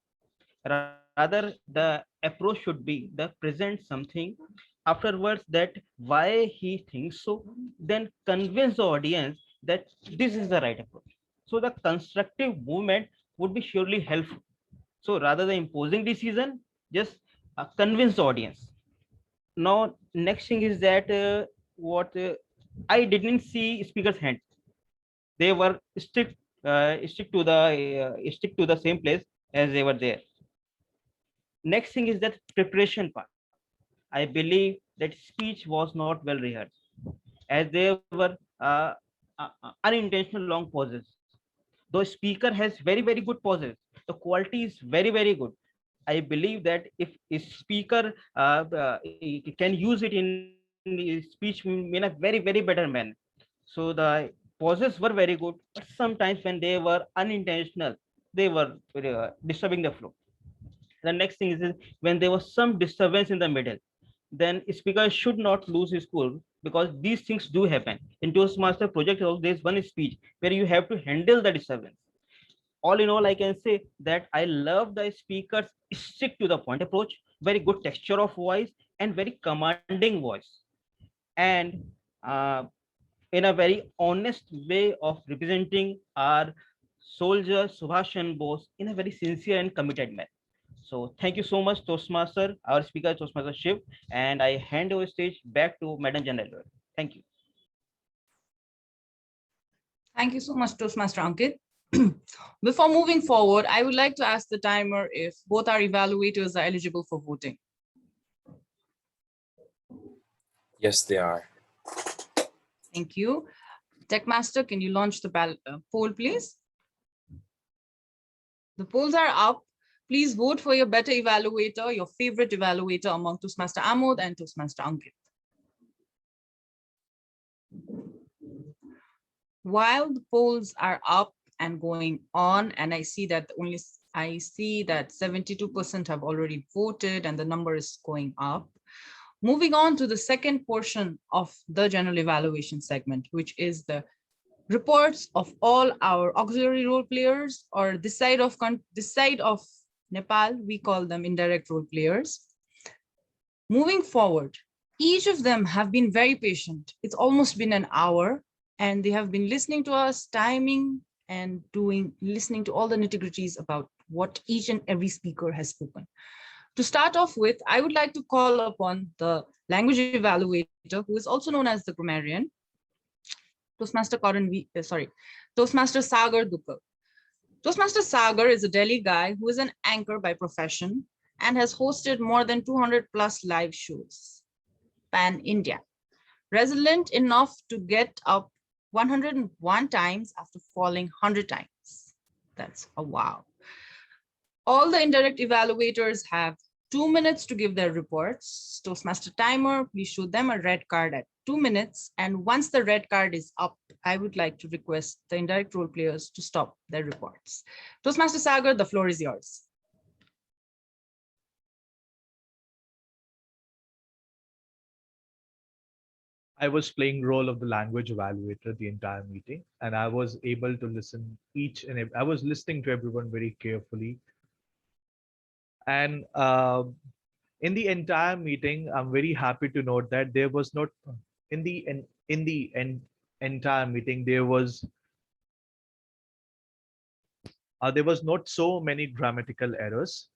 rather the approach should be the present something afterwards that why he thinks so, then convince the audience that this is the right approach. So the constructive movement would be surely helpful. So rather than imposing decision, just convince the audience. Now next thing is that what I didn't see speakers' hands. They were stick to the same place as they were there. Next thing is that preparation part. I believe that speech was not well rehearsed, as there were unintentional long pauses. The speaker has very, very good pauses. The quality is very, very good. I believe that if a speaker can use it in speech in a very, very better manner. So the pauses were very good, but sometimes when they were unintentional, they were disturbing the flow. The next thing is when there was some disturbance in the middle, then speaker should not lose his cool, because these things do happen. In Toastmaster project, there's one speech where you have to handle the disturbance. All in all, I can say that I love the speakers stick to the point approach, very good texture of voice and very commanding voice, and in a very honest way of representing our soldier Subhash Chandra Bose in a very sincere and committed manner. So thank you so much, Toastmaster, our speaker, Toastmaster Shiv, and I hand over stage back to Madam General. Thank you. Thank you so much, Toastmaster Ankit. Before moving forward, I would like to ask the timer if both our evaluators are eligible for voting. Yes, they are. Thank you. Techmaster, can you launch the poll, please? The polls are up. Please vote for your better evaluator, your favorite evaluator among Toastmaster Amod and Toastmaster Ankit. While the polls are up and going on, and I see that 72% have already voted and the number is going up. Moving on to the second portion of the general evaluation segment, which is the reports of all our auxiliary role players, or this side of Nepal, we call them indirect role players. Moving forward, each of them have been very patient. It's almost been an hour, and they have been listening to us, timing, and listening to all the nitty-gritties about what each and every speaker has spoken. To start off with, I would like to call upon the language evaluator, who is also known as the grammarian, Toastmaster Sagar Dukal. Toastmaster Sagar is a Delhi guy who is an anchor by profession and has hosted more than 200 plus live shows pan-India. Resilient enough to get up 101 times after falling 100 times. That's a wow. All the indirect evaluators have 2 minutes to give their reports. Toastmaster timer, please show them a red card at 2 minutes. And once the red card is up, I would like to request the indirect role players to stop their reports. Toastmaster Sagar, the floor is yours. I was playing role of the language evaluator the entire meeting, and I was able to listen I was listening to everyone very carefully. And in the entire meeting, I'm very happy to note that there was not entire meeting there was not so many grammatical errors.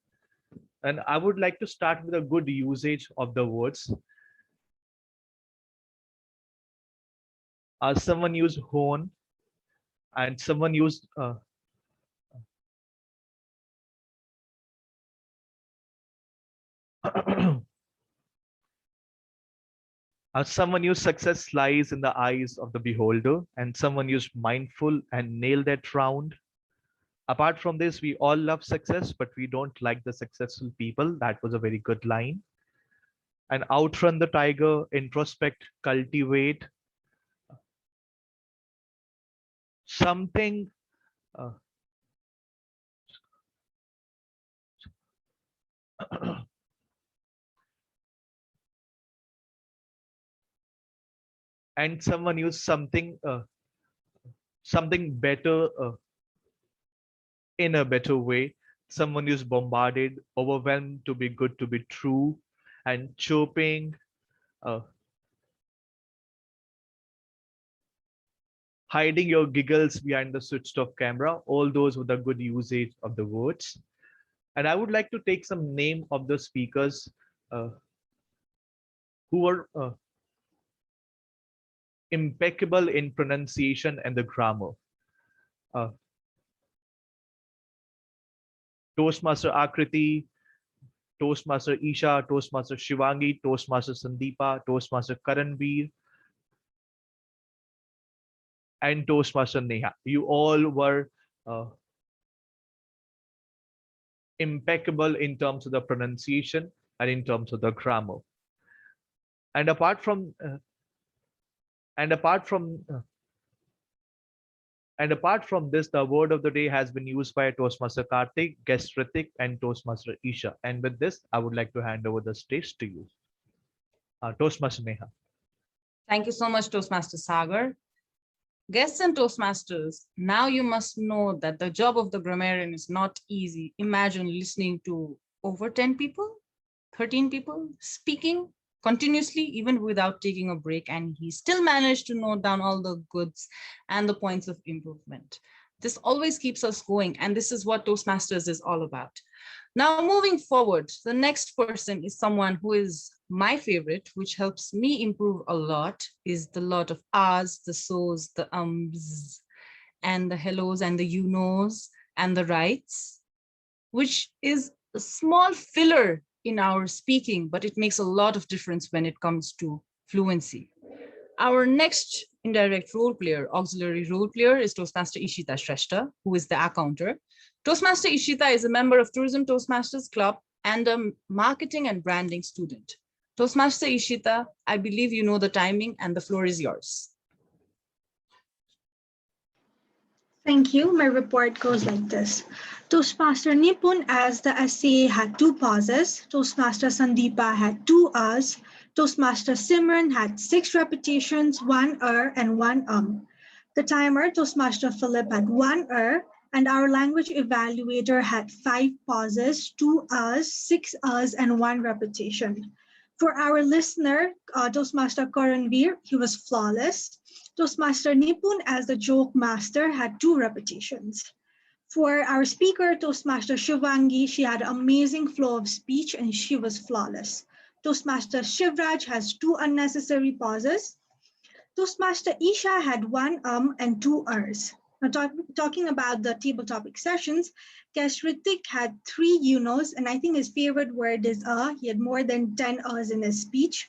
And I would like to start with a good usage of the words. Someone used hone, and someone used someone used success lies in the eyes of the beholder, and someone used mindful and nailed that round. Apart from this, we all love success, but we don't like the successful people. That was a very good line. And outrun the tiger, introspect, cultivate. Something and someone used something better in a better way. Someone used bombarded, overwhelmed, to be good, to be true, and chirping, hiding your giggles behind the switched off camera. All those were the good usage of the words. And I would like to take some name of the speakers who were impeccable in pronunciation and the grammar. Toastmaster Akriti, Toastmaster Isha, Toastmaster Shivangi, Toastmaster Sandeepa, Toastmaster Karanveer, and Toastmaster Neha. You all were impeccable in terms of the pronunciation and in terms of the grammar. And apart from this, the word of the day has been used by Toastmaster Karthik, guest Ritik, and Toastmaster Isha. And with this, I would like to hand over the stage to you, Toastmaster Neha. Thank you so much, Toastmaster Sagar. Guests and Toastmasters, now you must know that the job of the grammarian is not easy. Imagine listening to over 10 people, 13 people speaking continuously, even without taking a break, and he still managed to note down all the goods and the points of improvement. This always keeps us going, and this is what Toastmasters is all about. Now, moving forward, the next person is someone who is my favorite, which helps me improve a lot, is the lot of ahs, the so's, the ums, and the hellos, and the you knows, and the rights, which is a small filler in our speaking, but it makes a lot of difference when it comes to fluency. Our next indirect role player, auxiliary role player, is Toastmaster Ishita Shrestha, who is the accounter. Toastmaster Ishita is a member of Tourism Toastmasters Club and a marketing and branding student. Toastmaster Ishita, I believe you know the timing, and the floor is yours. Thank you. My report goes like this. Toastmaster Nipun, as the essay, had 2 pauses. Toastmaster Sandeepa had 2 R's. Toastmaster Simran had 6 repetitions, 1 and 1 The timer, Toastmaster Philip, had 1 and our language evaluator had 5 pauses, 2 6 and 1 repetition. For our listener, Toastmaster Karanveer, he was flawless. Toastmaster Nipun, as the joke master, had 2 repetitions. For our speaker, Toastmaster Shivangi, she had an amazing flow of speech and she was flawless. Toastmaster Shivraj has 2 unnecessary pauses. Toastmaster Isha had 1 and 2 ers. Now talking about the table topic sessions, guest Ritik had 3 and I think his favorite word is He had more than 10 ers in his speech.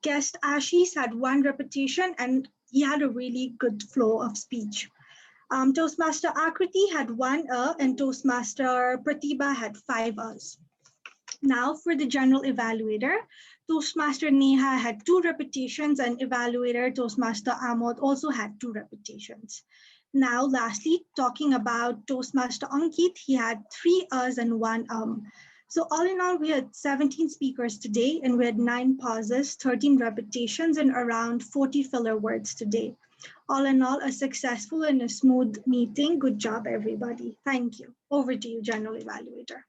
Guest Ashish had 1 repetition and he had a really good flow of speech. Toastmaster Akriti had 1 and Toastmaster Pratibha had 5 ers. Now for the general evaluator, Toastmaster Neha had 2 repetitions and evaluator Toastmaster Amod also had 2 repetitions. Now lastly, talking about Toastmaster Ankit, he had 3 ers and 1 So all in all, we had 17 speakers today and we had 9 pauses, 13 repetitions and around 40 filler words today. All in all, a successful and a smooth meeting. Good job, everybody. Thank you. Over to you, General Evaluator.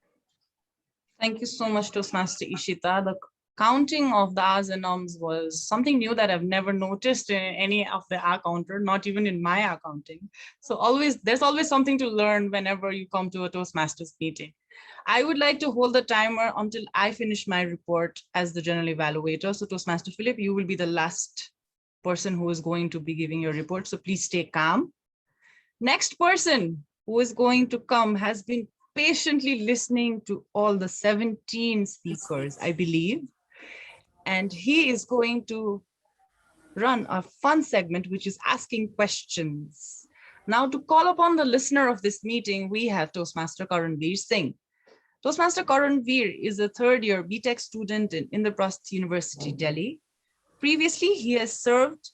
Thank you so much, Toastmaster Ishita. The counting of the A's and ums was something new that I've never noticed in any of the A counter, not even in my accounting. So there's always something to learn whenever you come to a Toastmasters meeting. I would like to hold the timer until I finish my report as the general evaluator. So Toastmaster Philip, you will be the last person who is going to be giving your report. So please stay calm. Next person who is going to come has been patiently listening to all the 17 speakers, I believe. And he is going to run a fun segment, which is asking questions. Now, to call upon the listener of this meeting, we have Toastmaster Karanveer Singh. Toastmaster Karanveer is a third-year BTech student in Indraprasth University, Delhi. Previously, he has served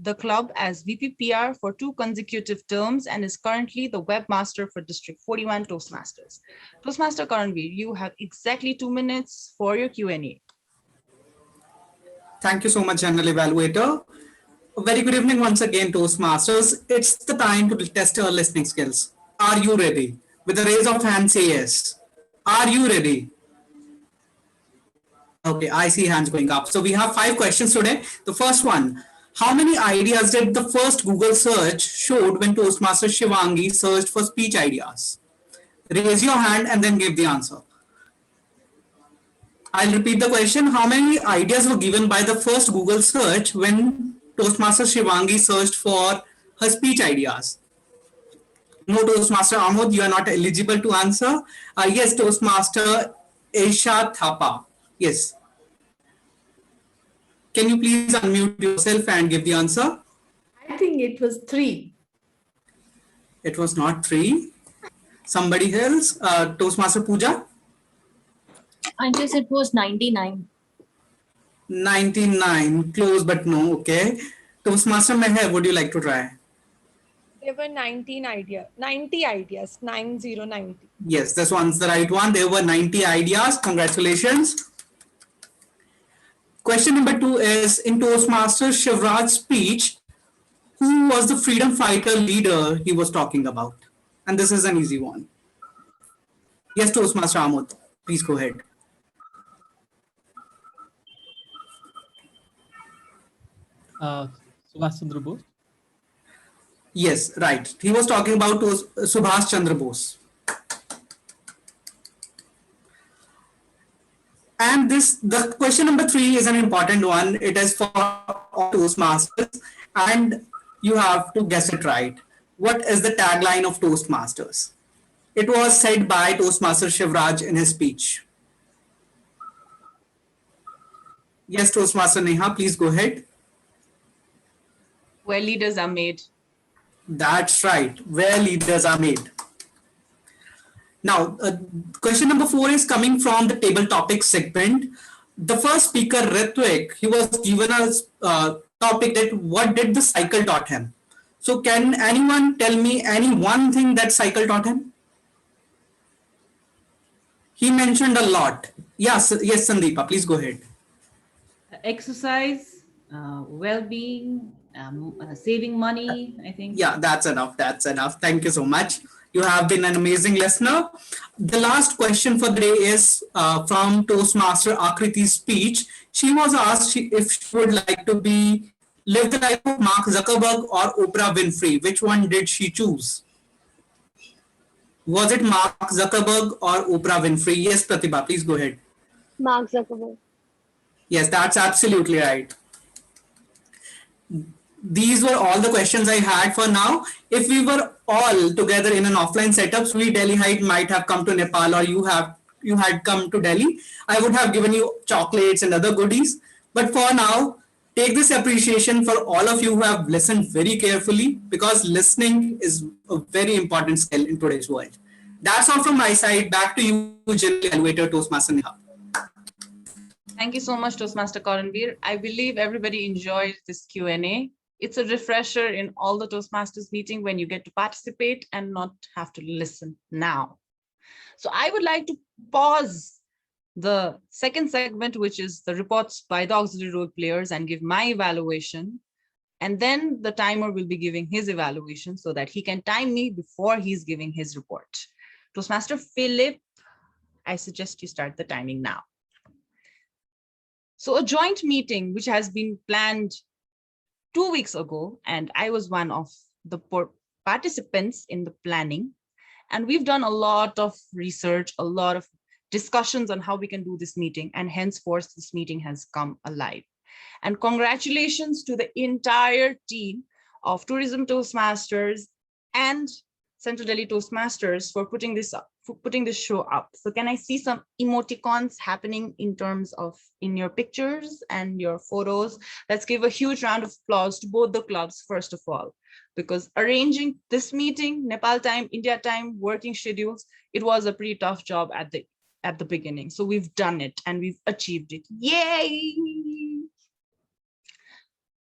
the club as VPPR for 2 consecutive terms and is currently the webmaster for District 41 Toastmasters. Toastmaster Karanveer, you have exactly 2 minutes for your Q&A. Thank you so much, General Evaluator. A very good evening once again, Toastmasters. It's the time to test your listening skills. Are you ready? With a raise of hand, say yes. Are you ready? Okay, I see hands going up. So we have 5 questions today. The first one, how many ideas did the first Google search showed when Toastmaster Shivangi searched for speech ideas? Raise your hand and then give the answer. I'll repeat the question. How many ideas were given by the first Google search when Toastmaster Shivangi searched for her speech ideas? No, Toastmaster Amod, you are not eligible to answer. Yes, Toastmaster Esha Thapa. Yes. Can you please unmute yourself and give the answer? I think it was 3. It was not 3. Somebody else? Toastmaster Pooja? I guess it was 99. 99. Close, but no. Okay. Toastmaster Meher, would you like to try? There were 90 ideas, 9090. Yes, this one's the right one. There were 90 ideas. Congratulations. Question number 2 is, in Toastmaster Shivraj's speech, who was the freedom fighter leader he was talking about? And this is an easy one. Yes, Toastmaster Amod, please go ahead. Subhash Chandra Bose. Yes, right. He was talking about Subhash Chandra Bose. And the question number 3 is an important one. It is for all Toastmasters and you have to guess it right. What is the tagline of Toastmasters? It was said by Toastmaster Shivraj in his speech. Yes, Toastmaster Neha, please go ahead. Where leaders are made. That's right, where leaders are made. Now, question number 4 is coming from the table topic segment. The first speaker, Ritvik, he was given a topic that what did the cycle taught him? So can anyone tell me any one thing that cycle taught him? He mentioned a lot. Yes, Sandeepa, please go ahead. exercise, well-being, saving money, I think. Yeah, that's enough. That's enough. Thank you so much. You have been an amazing listener. The last question for the day is from Toastmaster Akriti's speech. She was asked if she would like to be live the life of Mark Zuckerberg or Oprah Winfrey. Which one did she choose? Was it Mark Zuckerberg or Oprah Winfrey? Yes, Pratibha, please go ahead. Mark Zuckerberg. Yes, that's absolutely right. These were all the questions I had for now. If we were all together in an offline setup, we Delhi Height might have come to Nepal, or you had come to Delhi, I would have given you chocolates and other goodies. But for now, take this appreciation for all of you who have listened very carefully, because listening is a very important skill in today's world. That's all from my side. Back to you, General Evaluator Toastmaster Neha. Thank you so much, Toastmaster Karanveer. I believe everybody enjoyed this Q&A. It's a refresher in all the Toastmasters meeting when you get to participate and not have to listen now. So I would like to pause the second segment, which is the reports by the auxiliary role players, and give my evaluation. And then the timer will be giving his evaluation so that he can time me before he's giving his report. Toastmaster Philip, I suggest you start the timing now. So a joint meeting, which has been planned 2 weeks ago, and I was one of the participants in the planning. And we've done a lot of research, a lot of discussions on how we can do this meeting, and henceforth this meeting has come alive. And congratulations to the entire team of Tourism Toastmasters and Central Delhi Toastmasters for putting this up, for putting this show up. So can I see some emoticons happening in terms of in your pictures and your photos? Let's give a huge round of applause to both the clubs, first of all, because arranging this meeting, Nepal time, India time, working schedules, it was a pretty tough job at the beginning. So we've done it and we've achieved it. Yay!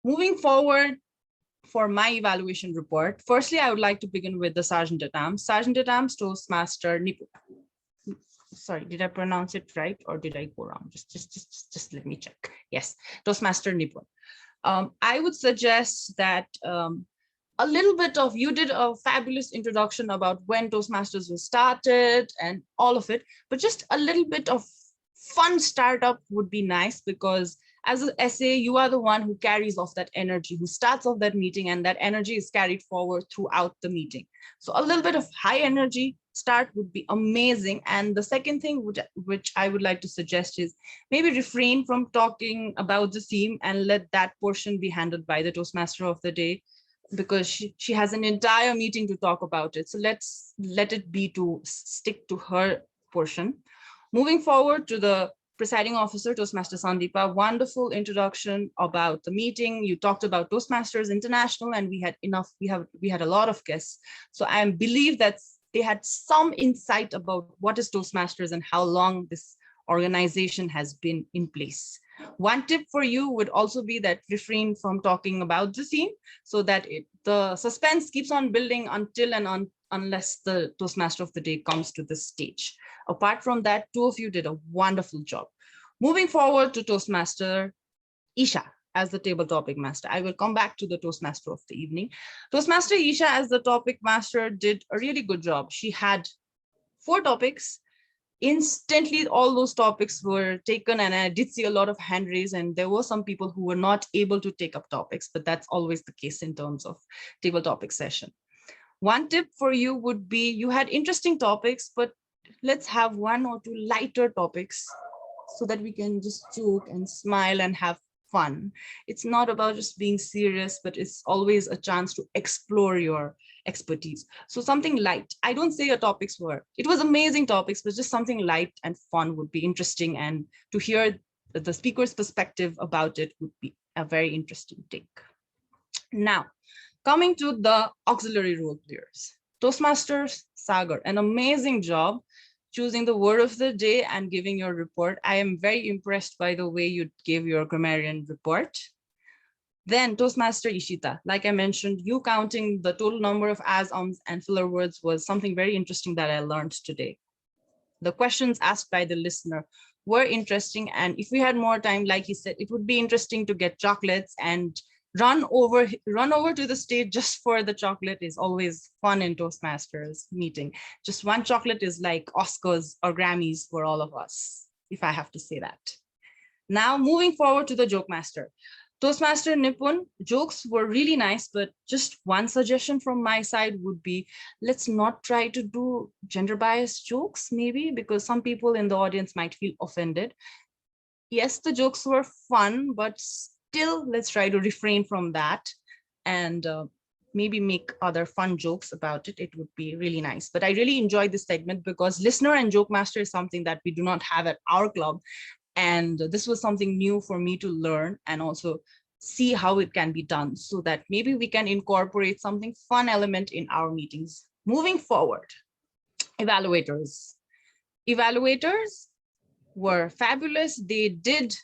Moving forward, for my evaluation report, firstly, I would like to begin with the Sergeant at Arms. Sergeant at Arms, Toastmaster Nipun. Sorry, did I pronounce it right or did I go wrong? Just let me check. Yes, Toastmaster Nipun. I would suggest that a little bit of, you did a fabulous introduction about when Toastmasters was started and all of it, but just a little bit of fun startup would be nice, because as an SA, you are the one who carries off that energy, who starts off that meeting, and that energy is carried forward throughout the meeting. So a little bit of high energy start would be amazing. And the second thing which I would like to suggest is maybe refrain from talking about the theme and let that portion be handled by the Toastmaster of the day, because she has an entire meeting to talk about it. So let's let it be to stick to her portion. Moving forward to the Presiding Officer, Toastmaster Sandeepa, wonderful introduction about the meeting. You talked about Toastmasters International, and we had a lot of guests. So I believe that they had some insight about what is Toastmasters and how long this organization has been in place. One tip for you would also be that refrain from talking about the theme, so that the suspense keeps on building unless the Toastmaster of the day comes to the stage. Apart from that, two of you did a wonderful job. Moving forward to Toastmaster Isha as the table topic master. I will come back to the Toastmaster of the evening. Toastmaster Isha as the topic master did a really good job. She had 4 topics. Instantly, all those topics were taken, and I did see a lot of hand raise, and there were some people who were not able to take up topics, but that's always the case in terms of table topic session. One tip for you would be, you had interesting topics, but let's have 1 or 2 lighter topics so that we can just joke and smile and have fun. It's not about just being serious, but it's always a chance to explore your expertise. So something light. I don't say your topics were, it was amazing topics, but just something light and fun would be interesting. And to hear the speaker's perspective about it would be a very interesting take. Now, coming to the auxiliary role players. Toastmasters Sagar, an amazing job choosing the word of the day and giving your report. I am very impressed by the way you gave your grammarian report. Then Toastmaster Ishita, like I mentioned, you counting the total number of as, ums, and filler words was something very interesting that I learned today. The questions asked by the listener were interesting. And if we had more time, like he said, it would be interesting to get chocolates and run over to the stage just for the chocolate is always fun in Toastmasters meeting. Just one chocolate is like Oscars or Grammys for all of us, if I have to say that. Now moving forward to the joke master. Toastmaster Nipun, jokes were really nice, but just one suggestion from my side would be, let's not try to do gender biased jokes, maybe, because some people in the audience might feel offended. Yes, the jokes were fun, but still, let's try to refrain from that and maybe make other fun jokes about it. It would be really nice. But I really enjoyed this segment because listener and joke master is something that we do not have at our club. And this was something new for me to learn and also see how it can be done so that maybe we can incorporate something fun element in our meetings. Moving forward, evaluators. Evaluators were fabulous. They did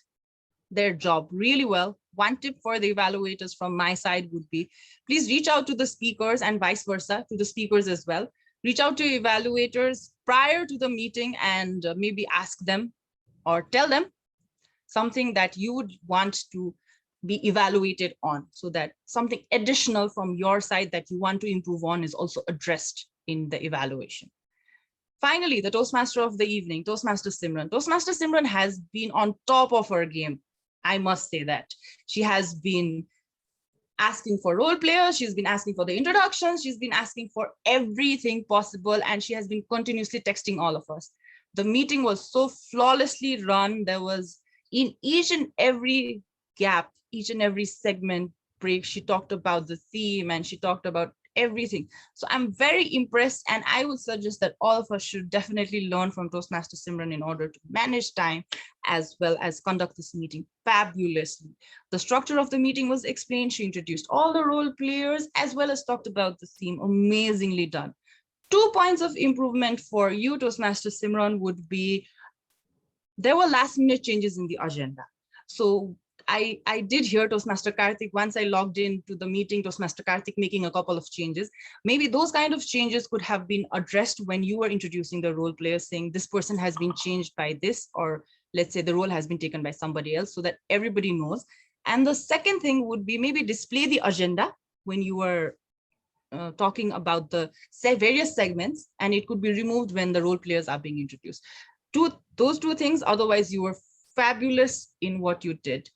their job really well. One tip for the evaluators from my side would be, please reach out to the speakers and vice versa to the speakers as well. Reach out to evaluators prior to the meeting and maybe ask them or tell them something that you would want to be evaluated on, so that something additional from your side that you want to improve on is also addressed in the evaluation. Finally, the Toastmaster of the evening, Toastmaster Simran. Toastmaster Simran has been on top of her game. I must say that. She has been asking for role players, she's been asking for the introductions, she's been asking for everything possible, and she has been continuously texting all of us. The meeting was so flawlessly run. There was, in each and every gap, each and every segment break, she talked about the theme and she talked about everything. So I'm very impressed, and I would suggest that all of us should definitely learn from Toastmaster Simran in order to manage time as well as conduct this meeting fabulously. The structure of the meeting was explained. She introduced all the role players as well as talked about the theme. Amazingly done. 2 points of improvement for you, Toastmaster Simran, would be there were last minute changes in the agenda. So I did hear Toastmaster Karthik, once I logged into the meeting, Toastmaster Karthik making a couple of changes. Maybe those kind of changes could have been addressed when you were introducing the role player, saying this person has been changed by this, or let's say the role has been taken by somebody else, so that everybody knows. And the second thing would be maybe display the agenda when you were talking about the various segments, and it could be removed when the role players are being introduced. Those two things, otherwise you were fabulous in what you did.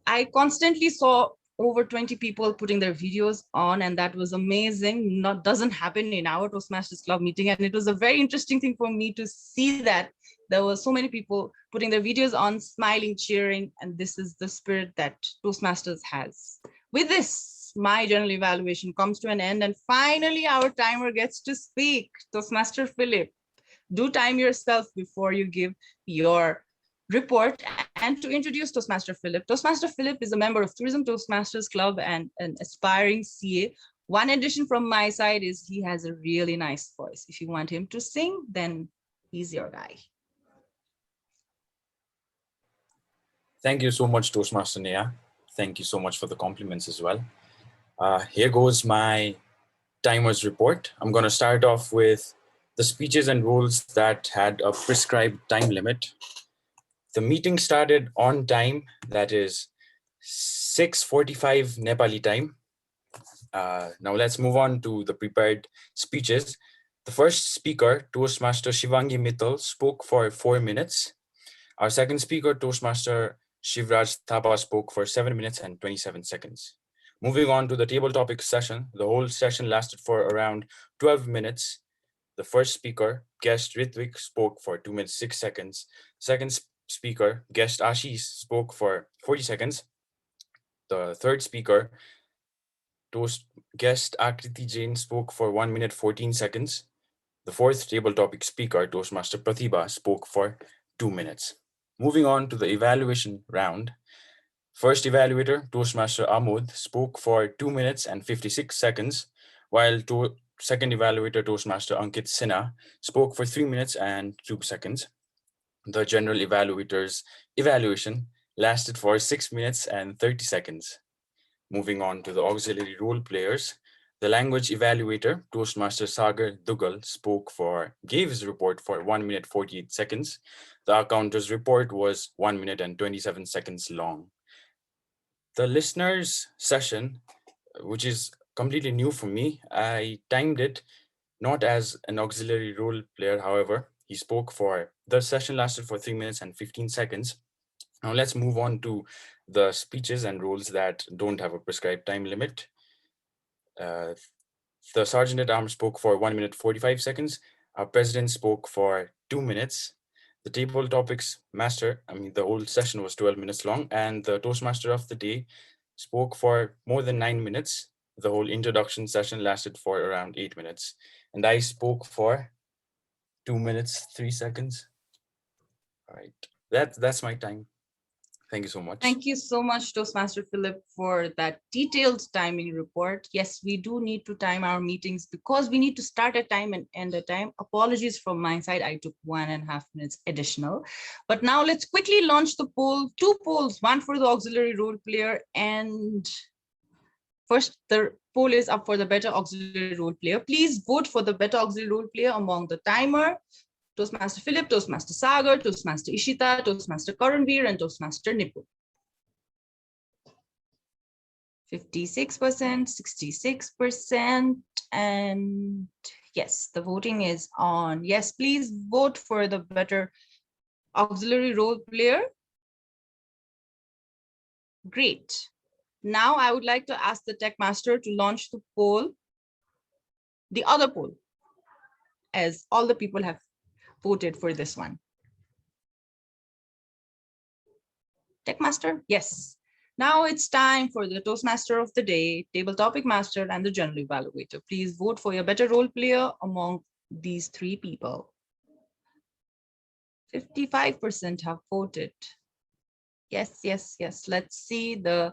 I constantly saw over 20 people putting their videos on, and that was amazing. Doesn't happen in our Toastmasters Club meeting, and it was a very interesting thing for me to see that there were so many people putting their videos on, smiling, cheering, and this is the spirit that Toastmasters has. With this, my general evaluation comes to an end, and finally our timer gets to speak. Toastmaster Philip, do time yourself before you give your report. And to introduce Toastmaster Philip, Toastmaster Philip is a member of Tourism Toastmasters Club and an aspiring CA. One addition from my side is he has a really nice voice. If you want him to sing, then he's your guy. Thank you so much, Toastmaster Neha. Thank you so much for the compliments as well. Here goes my timer's report. I'm going to start off with the speeches and roles that had a prescribed time limit. The meeting started on time, that is 6:45 Nepali time. Now let's move on to the prepared speeches. The first speaker, Toastmaster Shivangi Mittal, spoke for 4 minutes. Our second speaker, Toastmaster Shivraj Thapa, spoke for 7 minutes and 27 seconds. Moving on to the table topic session, the whole session lasted for around 12 minutes. The first speaker, guest Ritvik, spoke for 2 minutes 6 seconds. Second speaker, guest Ashish, spoke for 40 seconds. The third speaker, guest Akriti Jain, spoke for 1 minute 14 seconds. The fourth table topic speaker, Toastmaster Pratibha, spoke for 2 minutes. Moving on to the evaluation round. First evaluator, Toastmaster Amod, spoke for 2 minutes and 56 seconds, while second evaluator, Toastmaster Ankit Sinha, spoke for 3 minutes and 2 seconds. The general evaluator's evaluation lasted for 6 minutes and 30 seconds. Moving on to the auxiliary role players. The language evaluator, Toastmaster Sagar Dugal, gave his report for 1 minute 48 seconds. The accountor's report was 1 minute and 27 seconds long. The listener's session, which is completely new for me, I timed it not as an auxiliary role player. However, the session lasted for 3 minutes and 15 seconds. Now let's move on to the speeches and roles that don't have a prescribed time limit. The Sergeant at Arms spoke for 1 minute 45 seconds. Our President spoke for 2 minutes. The table topics master, the whole session was 12 minutes long, and the Toastmaster of the day spoke for more than 9 minutes. The whole introduction session lasted for around 8 minutes. And I spoke for 2 minutes, 3 seconds. All right, that's my time. Thank you so much. Thank you so much, Toastmaster Philip, for that detailed timing report. Yes, we do need to time our meetings because we need to start at time and end at time. Apologies from my side, I took 1.5 minutes additional. But now let's quickly launch the poll. 2 polls, one for the auxiliary role player, and first the poll is up for the better auxiliary role player. Please vote for the better auxiliary role player among the timer, Toastmaster Philip, Toastmaster Sagar, Toastmaster Ishita, Toastmaster Karanveer, and Toastmaster Nipun. 56%, 66%, and yes, the voting is on. Yes, please vote for the better auxiliary role player. Great. Now I would like to ask the tech master to launch the poll, the other poll, as all the people have voted for this one. Tech master, yes. Now it's time for the Toastmaster of the day, table topic master, and the general evaluator. Please vote for your better role player among these 3 people. 55% have voted. Yes, yes, yes. Let's see, the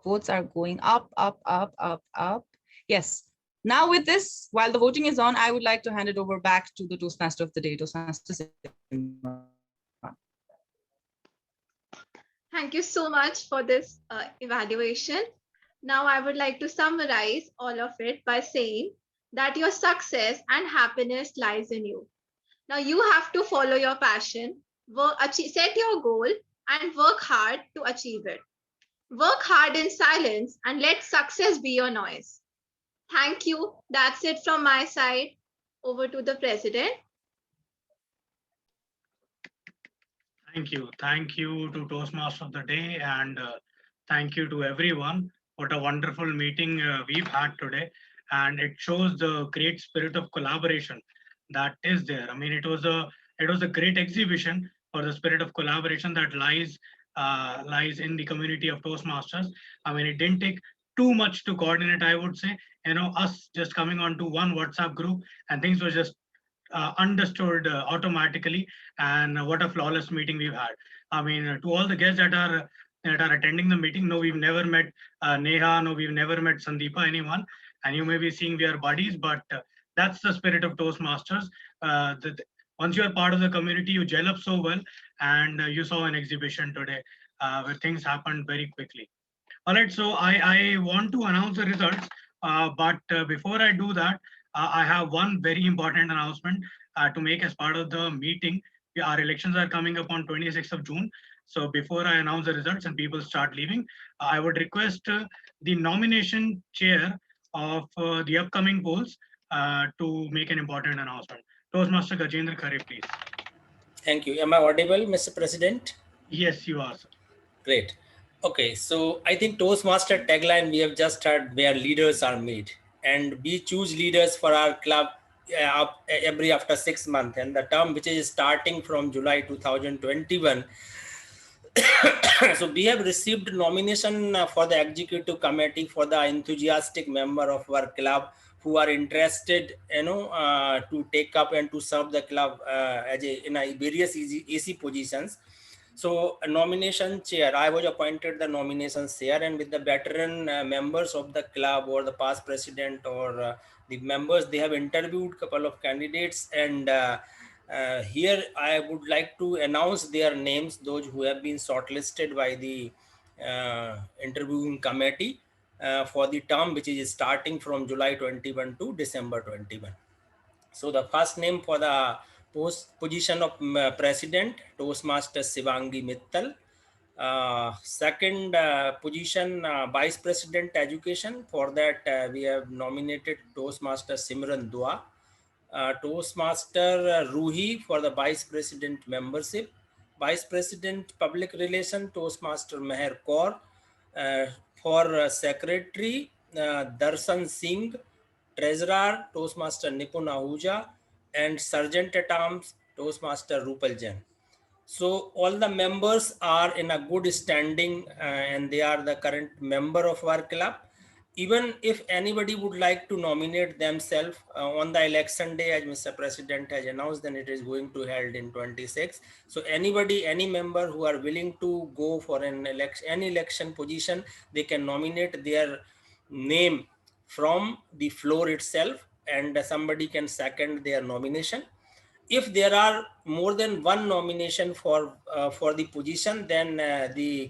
votes are going up, up, up, up, up. Yes. Now with this, while the voting is on, I would like to hand it over back to the Toastmaster of the day, Toastmaster. Thank you so much for this evaluation. Now I would like to summarize all of it by saying that your success and happiness lies in you. Now you have to follow your passion, set your goal, and work hard to achieve it. Work hard in silence and let success be your noise. Thank you. That's it from my side. Over to the president. Thank you. Thank you to Toastmaster of the day, and thank you to everyone. What a wonderful meeting we've had today. And it shows the great spirit of collaboration that is there. I mean, it was a great exhibition for the spirit of collaboration that lies in the community of Toastmasters. I mean, it didn't take too much to coordinate, I would say. Us just coming onto one WhatsApp group and things were just understood automatically. And what a flawless meeting we've had. I mean, to all the guests that are attending the meeting, no, we've never met Neha, no, we've never met Sandeepa, anyone. And you may be seeing we are buddies, but that's the spirit of Toastmasters. Once you are part of the community, you gel up so well, and you saw an exhibition today where things happened very quickly. All right, so I want to announce the results, but before I do that, I have one very important announcement to make as part of the meeting. Our elections are coming up on 26th of June. So before I announce the results and people start leaving, I would request the nomination chair of the upcoming polls to make an important announcement. Toastmaster Gajendra Khare, please. Thank you. Am I audible, Mr. President? Yes, you are, sir. Great. Okay, so I think Toastmaster tagline we have just heard, where leaders are made, and we choose leaders for our club every after 6 months, and the term which is starting from July 2021. So we have received nomination for the executive committee for the enthusiastic member of our club who are interested, to take up and to serve the club in various easy positions. So a nomination chair, I was appointed the nomination chair, and with the veteran members of the club or the past president or the members, they have interviewed a couple of candidates, and here I would like to announce their names, those who have been shortlisted by the interviewing committee. for the term which is starting from July 21 to December 21. So the first name for the position of president, Toastmaster Shivangi Mittal. Second position, vice president education. For that we have nominated Toastmaster Simran Dua. Toastmaster Ruhi for the vice president membership. Vice president public relation, Toastmaster Meher Kaur. For secretary, Darshan Singh. Treasurer, Toastmaster Nipun Ahuja, and Sergeant at Arms, Toastmaster Rupal Jain. So all the members are in a good standing and they are the current member of our club. Even if anybody would like to nominate themselves on the election day, as Mr. President has announced, then it is going to held in 26. So anybody, any member who are willing to go for an election, any election position, they can nominate their name from the floor itself and somebody can second their nomination. If there are more than one nomination for the position, then the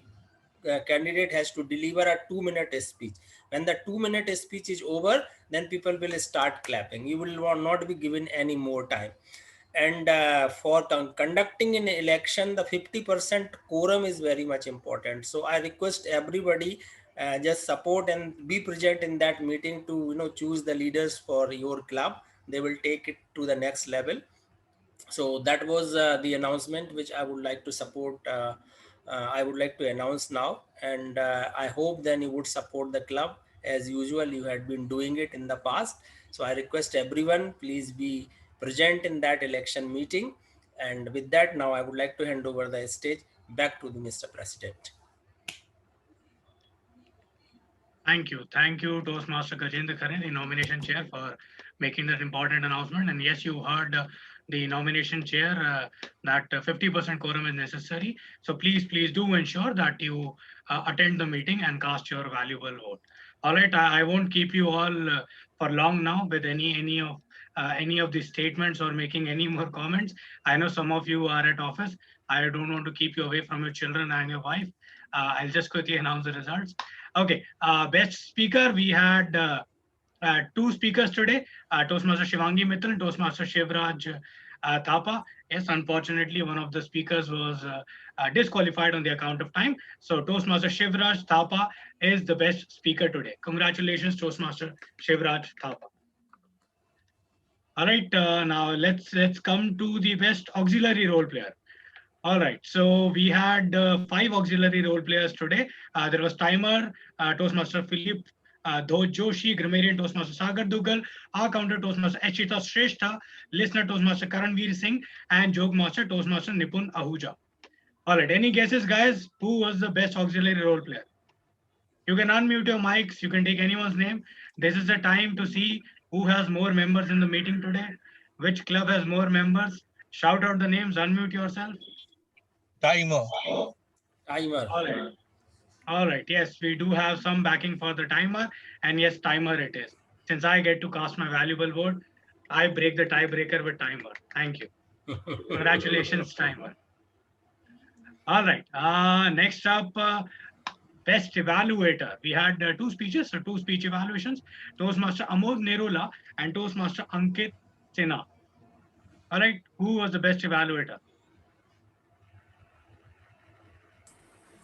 candidate has to deliver a 2-minute speech. When the 2-minute speech is over, then people will start clapping. You will not be given any more time. And for conducting an election, the 50% quorum is very much important. So I request everybody just support and be present in that meeting to choose the leaders for your club. They will take it to the next level. So that was the announcement which I would like to support. I would like to announce now, and I hope then you would support the club as usual. You had been doing it in the past. So I request everyone, please be present in that election meeting. And with that, now I would like to hand over the stage back to the Mr. President. Thank you. Thank you, Toastmaster Gajendra Khare, the nomination chair, for making that important announcement. And yes, you heard the nomination chair that 50% quorum is necessary. So please do ensure that you attend the meeting and cast your valuable vote. All right, I won't keep you all for long now with any of the statements or making any more comments. I know some of you are at office. I don't want to keep you away from your children and your wife. I'll just quickly announce the results. Okay, best speaker, we had two speakers today, Toastmaster Shivangi Mittal and Toastmaster Shivraj Thapa. Yes, unfortunately, one of the speakers was disqualified on the account of time. So Toastmaster Shivraj Thapa is the best speaker today. Congratulations, Toastmaster Shivraj Thapa. All right, now let's come to the best auxiliary role player. All right, so we had 5 auxiliary role players today. There was Timer, Toastmaster Philip Joshi, Grammarian Toastmaster Sagar Dugal, our counter Toastmaster Achita Shrestha, Listener Toastmaster Karanveer Singh, and Joke Master Toastmaster Nipun Ahuja. All right, any guesses, guys? Who was the best auxiliary role player? You can unmute your mics. You can take anyone's name. This is the time to see who has more members in the meeting today. Which club has more members? Shout out the names. Unmute yourself. Timer. All right. All right. Yes, we do have some backing for the timer. And yes, timer it is. Since I get to cast my valuable vote, I break the tiebreaker with timer. Thank you. Congratulations, timer. All right. Next up, best evaluator. We had 2 speeches, so 2 speech evaluations. Toastmaster Amod Nerola and Toastmaster Ankit Sinha. All right. Who was the best evaluator?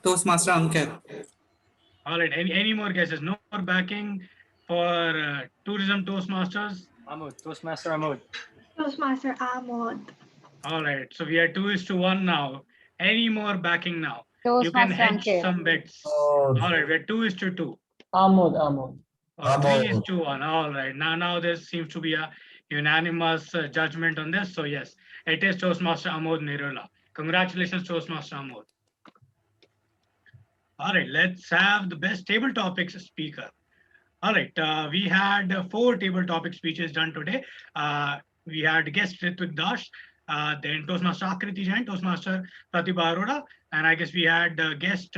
Toastmaster Ankit. All right. Any more guesses? No more backing for tourism Toastmasters? Toastmaster Amod. Toastmaster Ahmad. All right. So we are 2:1 now. Any more backing now? You can Toastmaster hedge Ankit. some bets. All right. We're 2:2. Amod. 3:1. All right. Now there seems to be a unanimous judgment on this. So yes, it is Toastmaster Amod Nirola. Congratulations, Toastmaster Amod. All right. Let's have the best table topics speaker. All right. We had 4 table topic speeches done today. We had guest Ritvik Dash, then Toastmaster Akriti Jain, Toastmaster Pratibha Arora, and I guess we had guest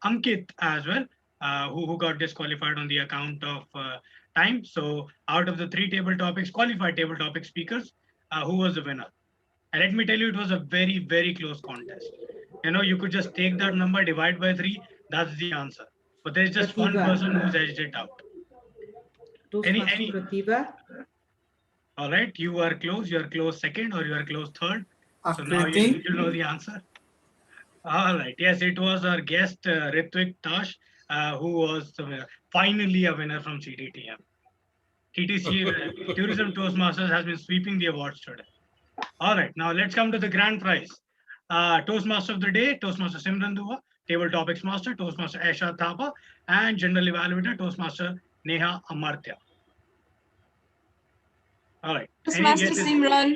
Ankit as well, who got disqualified on the account of time. So out of the 3 table topics, qualified table topic speakers, who was the winner? And let me tell you, it was a very, very close contest. You could just take that number, divide by 3, that's the answer. but there's just one Pratibha. person who's edged it out. Toastmaster Pratibha. All right, you are close. You are close second, or you are close third. So now you Akriti? need to know the answer. All right. Yes, it was our guest Ritwik Tosh, who was finally a winner from CDTM. TTC Tourism Toastmasters has been sweeping the awards today. All right, now let's come to the grand prize. Toastmaster of the day, Toastmaster Simran Dua, Table Topics Master, Toastmaster Aisha Thapa, and General Evaluator, Toastmaster Neha Amartya. All right. Toastmaster Simran.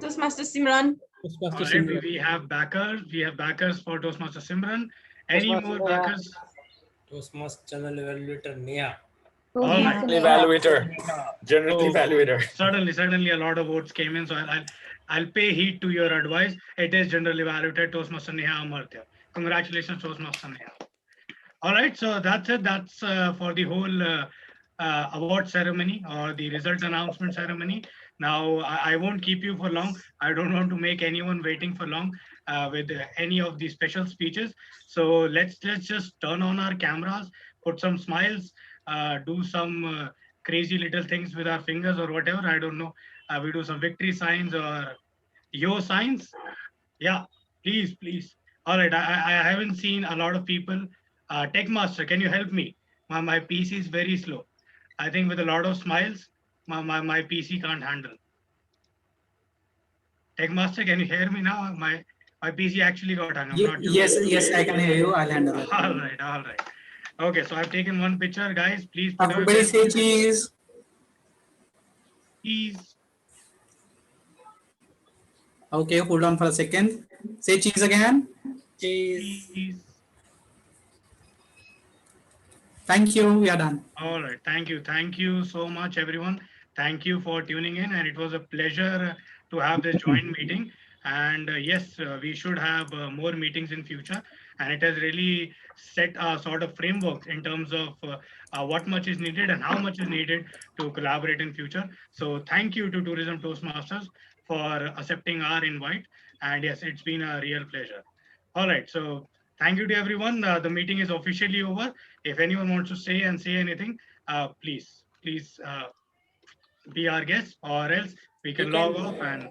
Toastmaster Simran. All right, we have backers. We have backers for Toastmaster Simran. Any more backers? Toastmaster General Evaluator Neha. All right. General evaluator. Certainly, a lot of votes came in. So I'll pay heed to your advice. It is General Evaluator Toastmaster Neha Amartya. Congratulations, Toastmaster Neha. All right, so that's it. That's for the whole award ceremony or the result announcement ceremony. Now, I won't keep you for long. I don't want to make anyone waiting for long with any of the special speeches. So let's just turn on our cameras, put some smiles, do some crazy little things with our fingers or whatever. I don't know. We do some victory signs or yo signs. Yeah, please. All right, I haven't seen a lot of people. Tech Master, can you help me? My PC is very slow. I think with a lot of smiles, my PC can't handle. Tech Master, can you hear me now? My PC actually got hung. I'm not sure. Yes, I can hear you. I'll handle it. All right. Okay, so I've taken one picture, guys. Please put Everybody say cheese. Cheese. Okay, hold on for a second. Say cheese again. Cheese. Thank you. We are done. All right. Thank you so much, everyone. Thank you for tuning in. And it was a pleasure to have this joint meeting. And yes, we should have more meetings in future. And it has really set a sort of framework in terms of what much is needed and how much is needed to collaborate in future. So thank you to Tourism Toastmasters for accepting our invite. And yes, it's been a real pleasure. All right. So thank you to everyone. The meeting is officially over. If anyone wants to say anything, please be our guest, or else we can log off and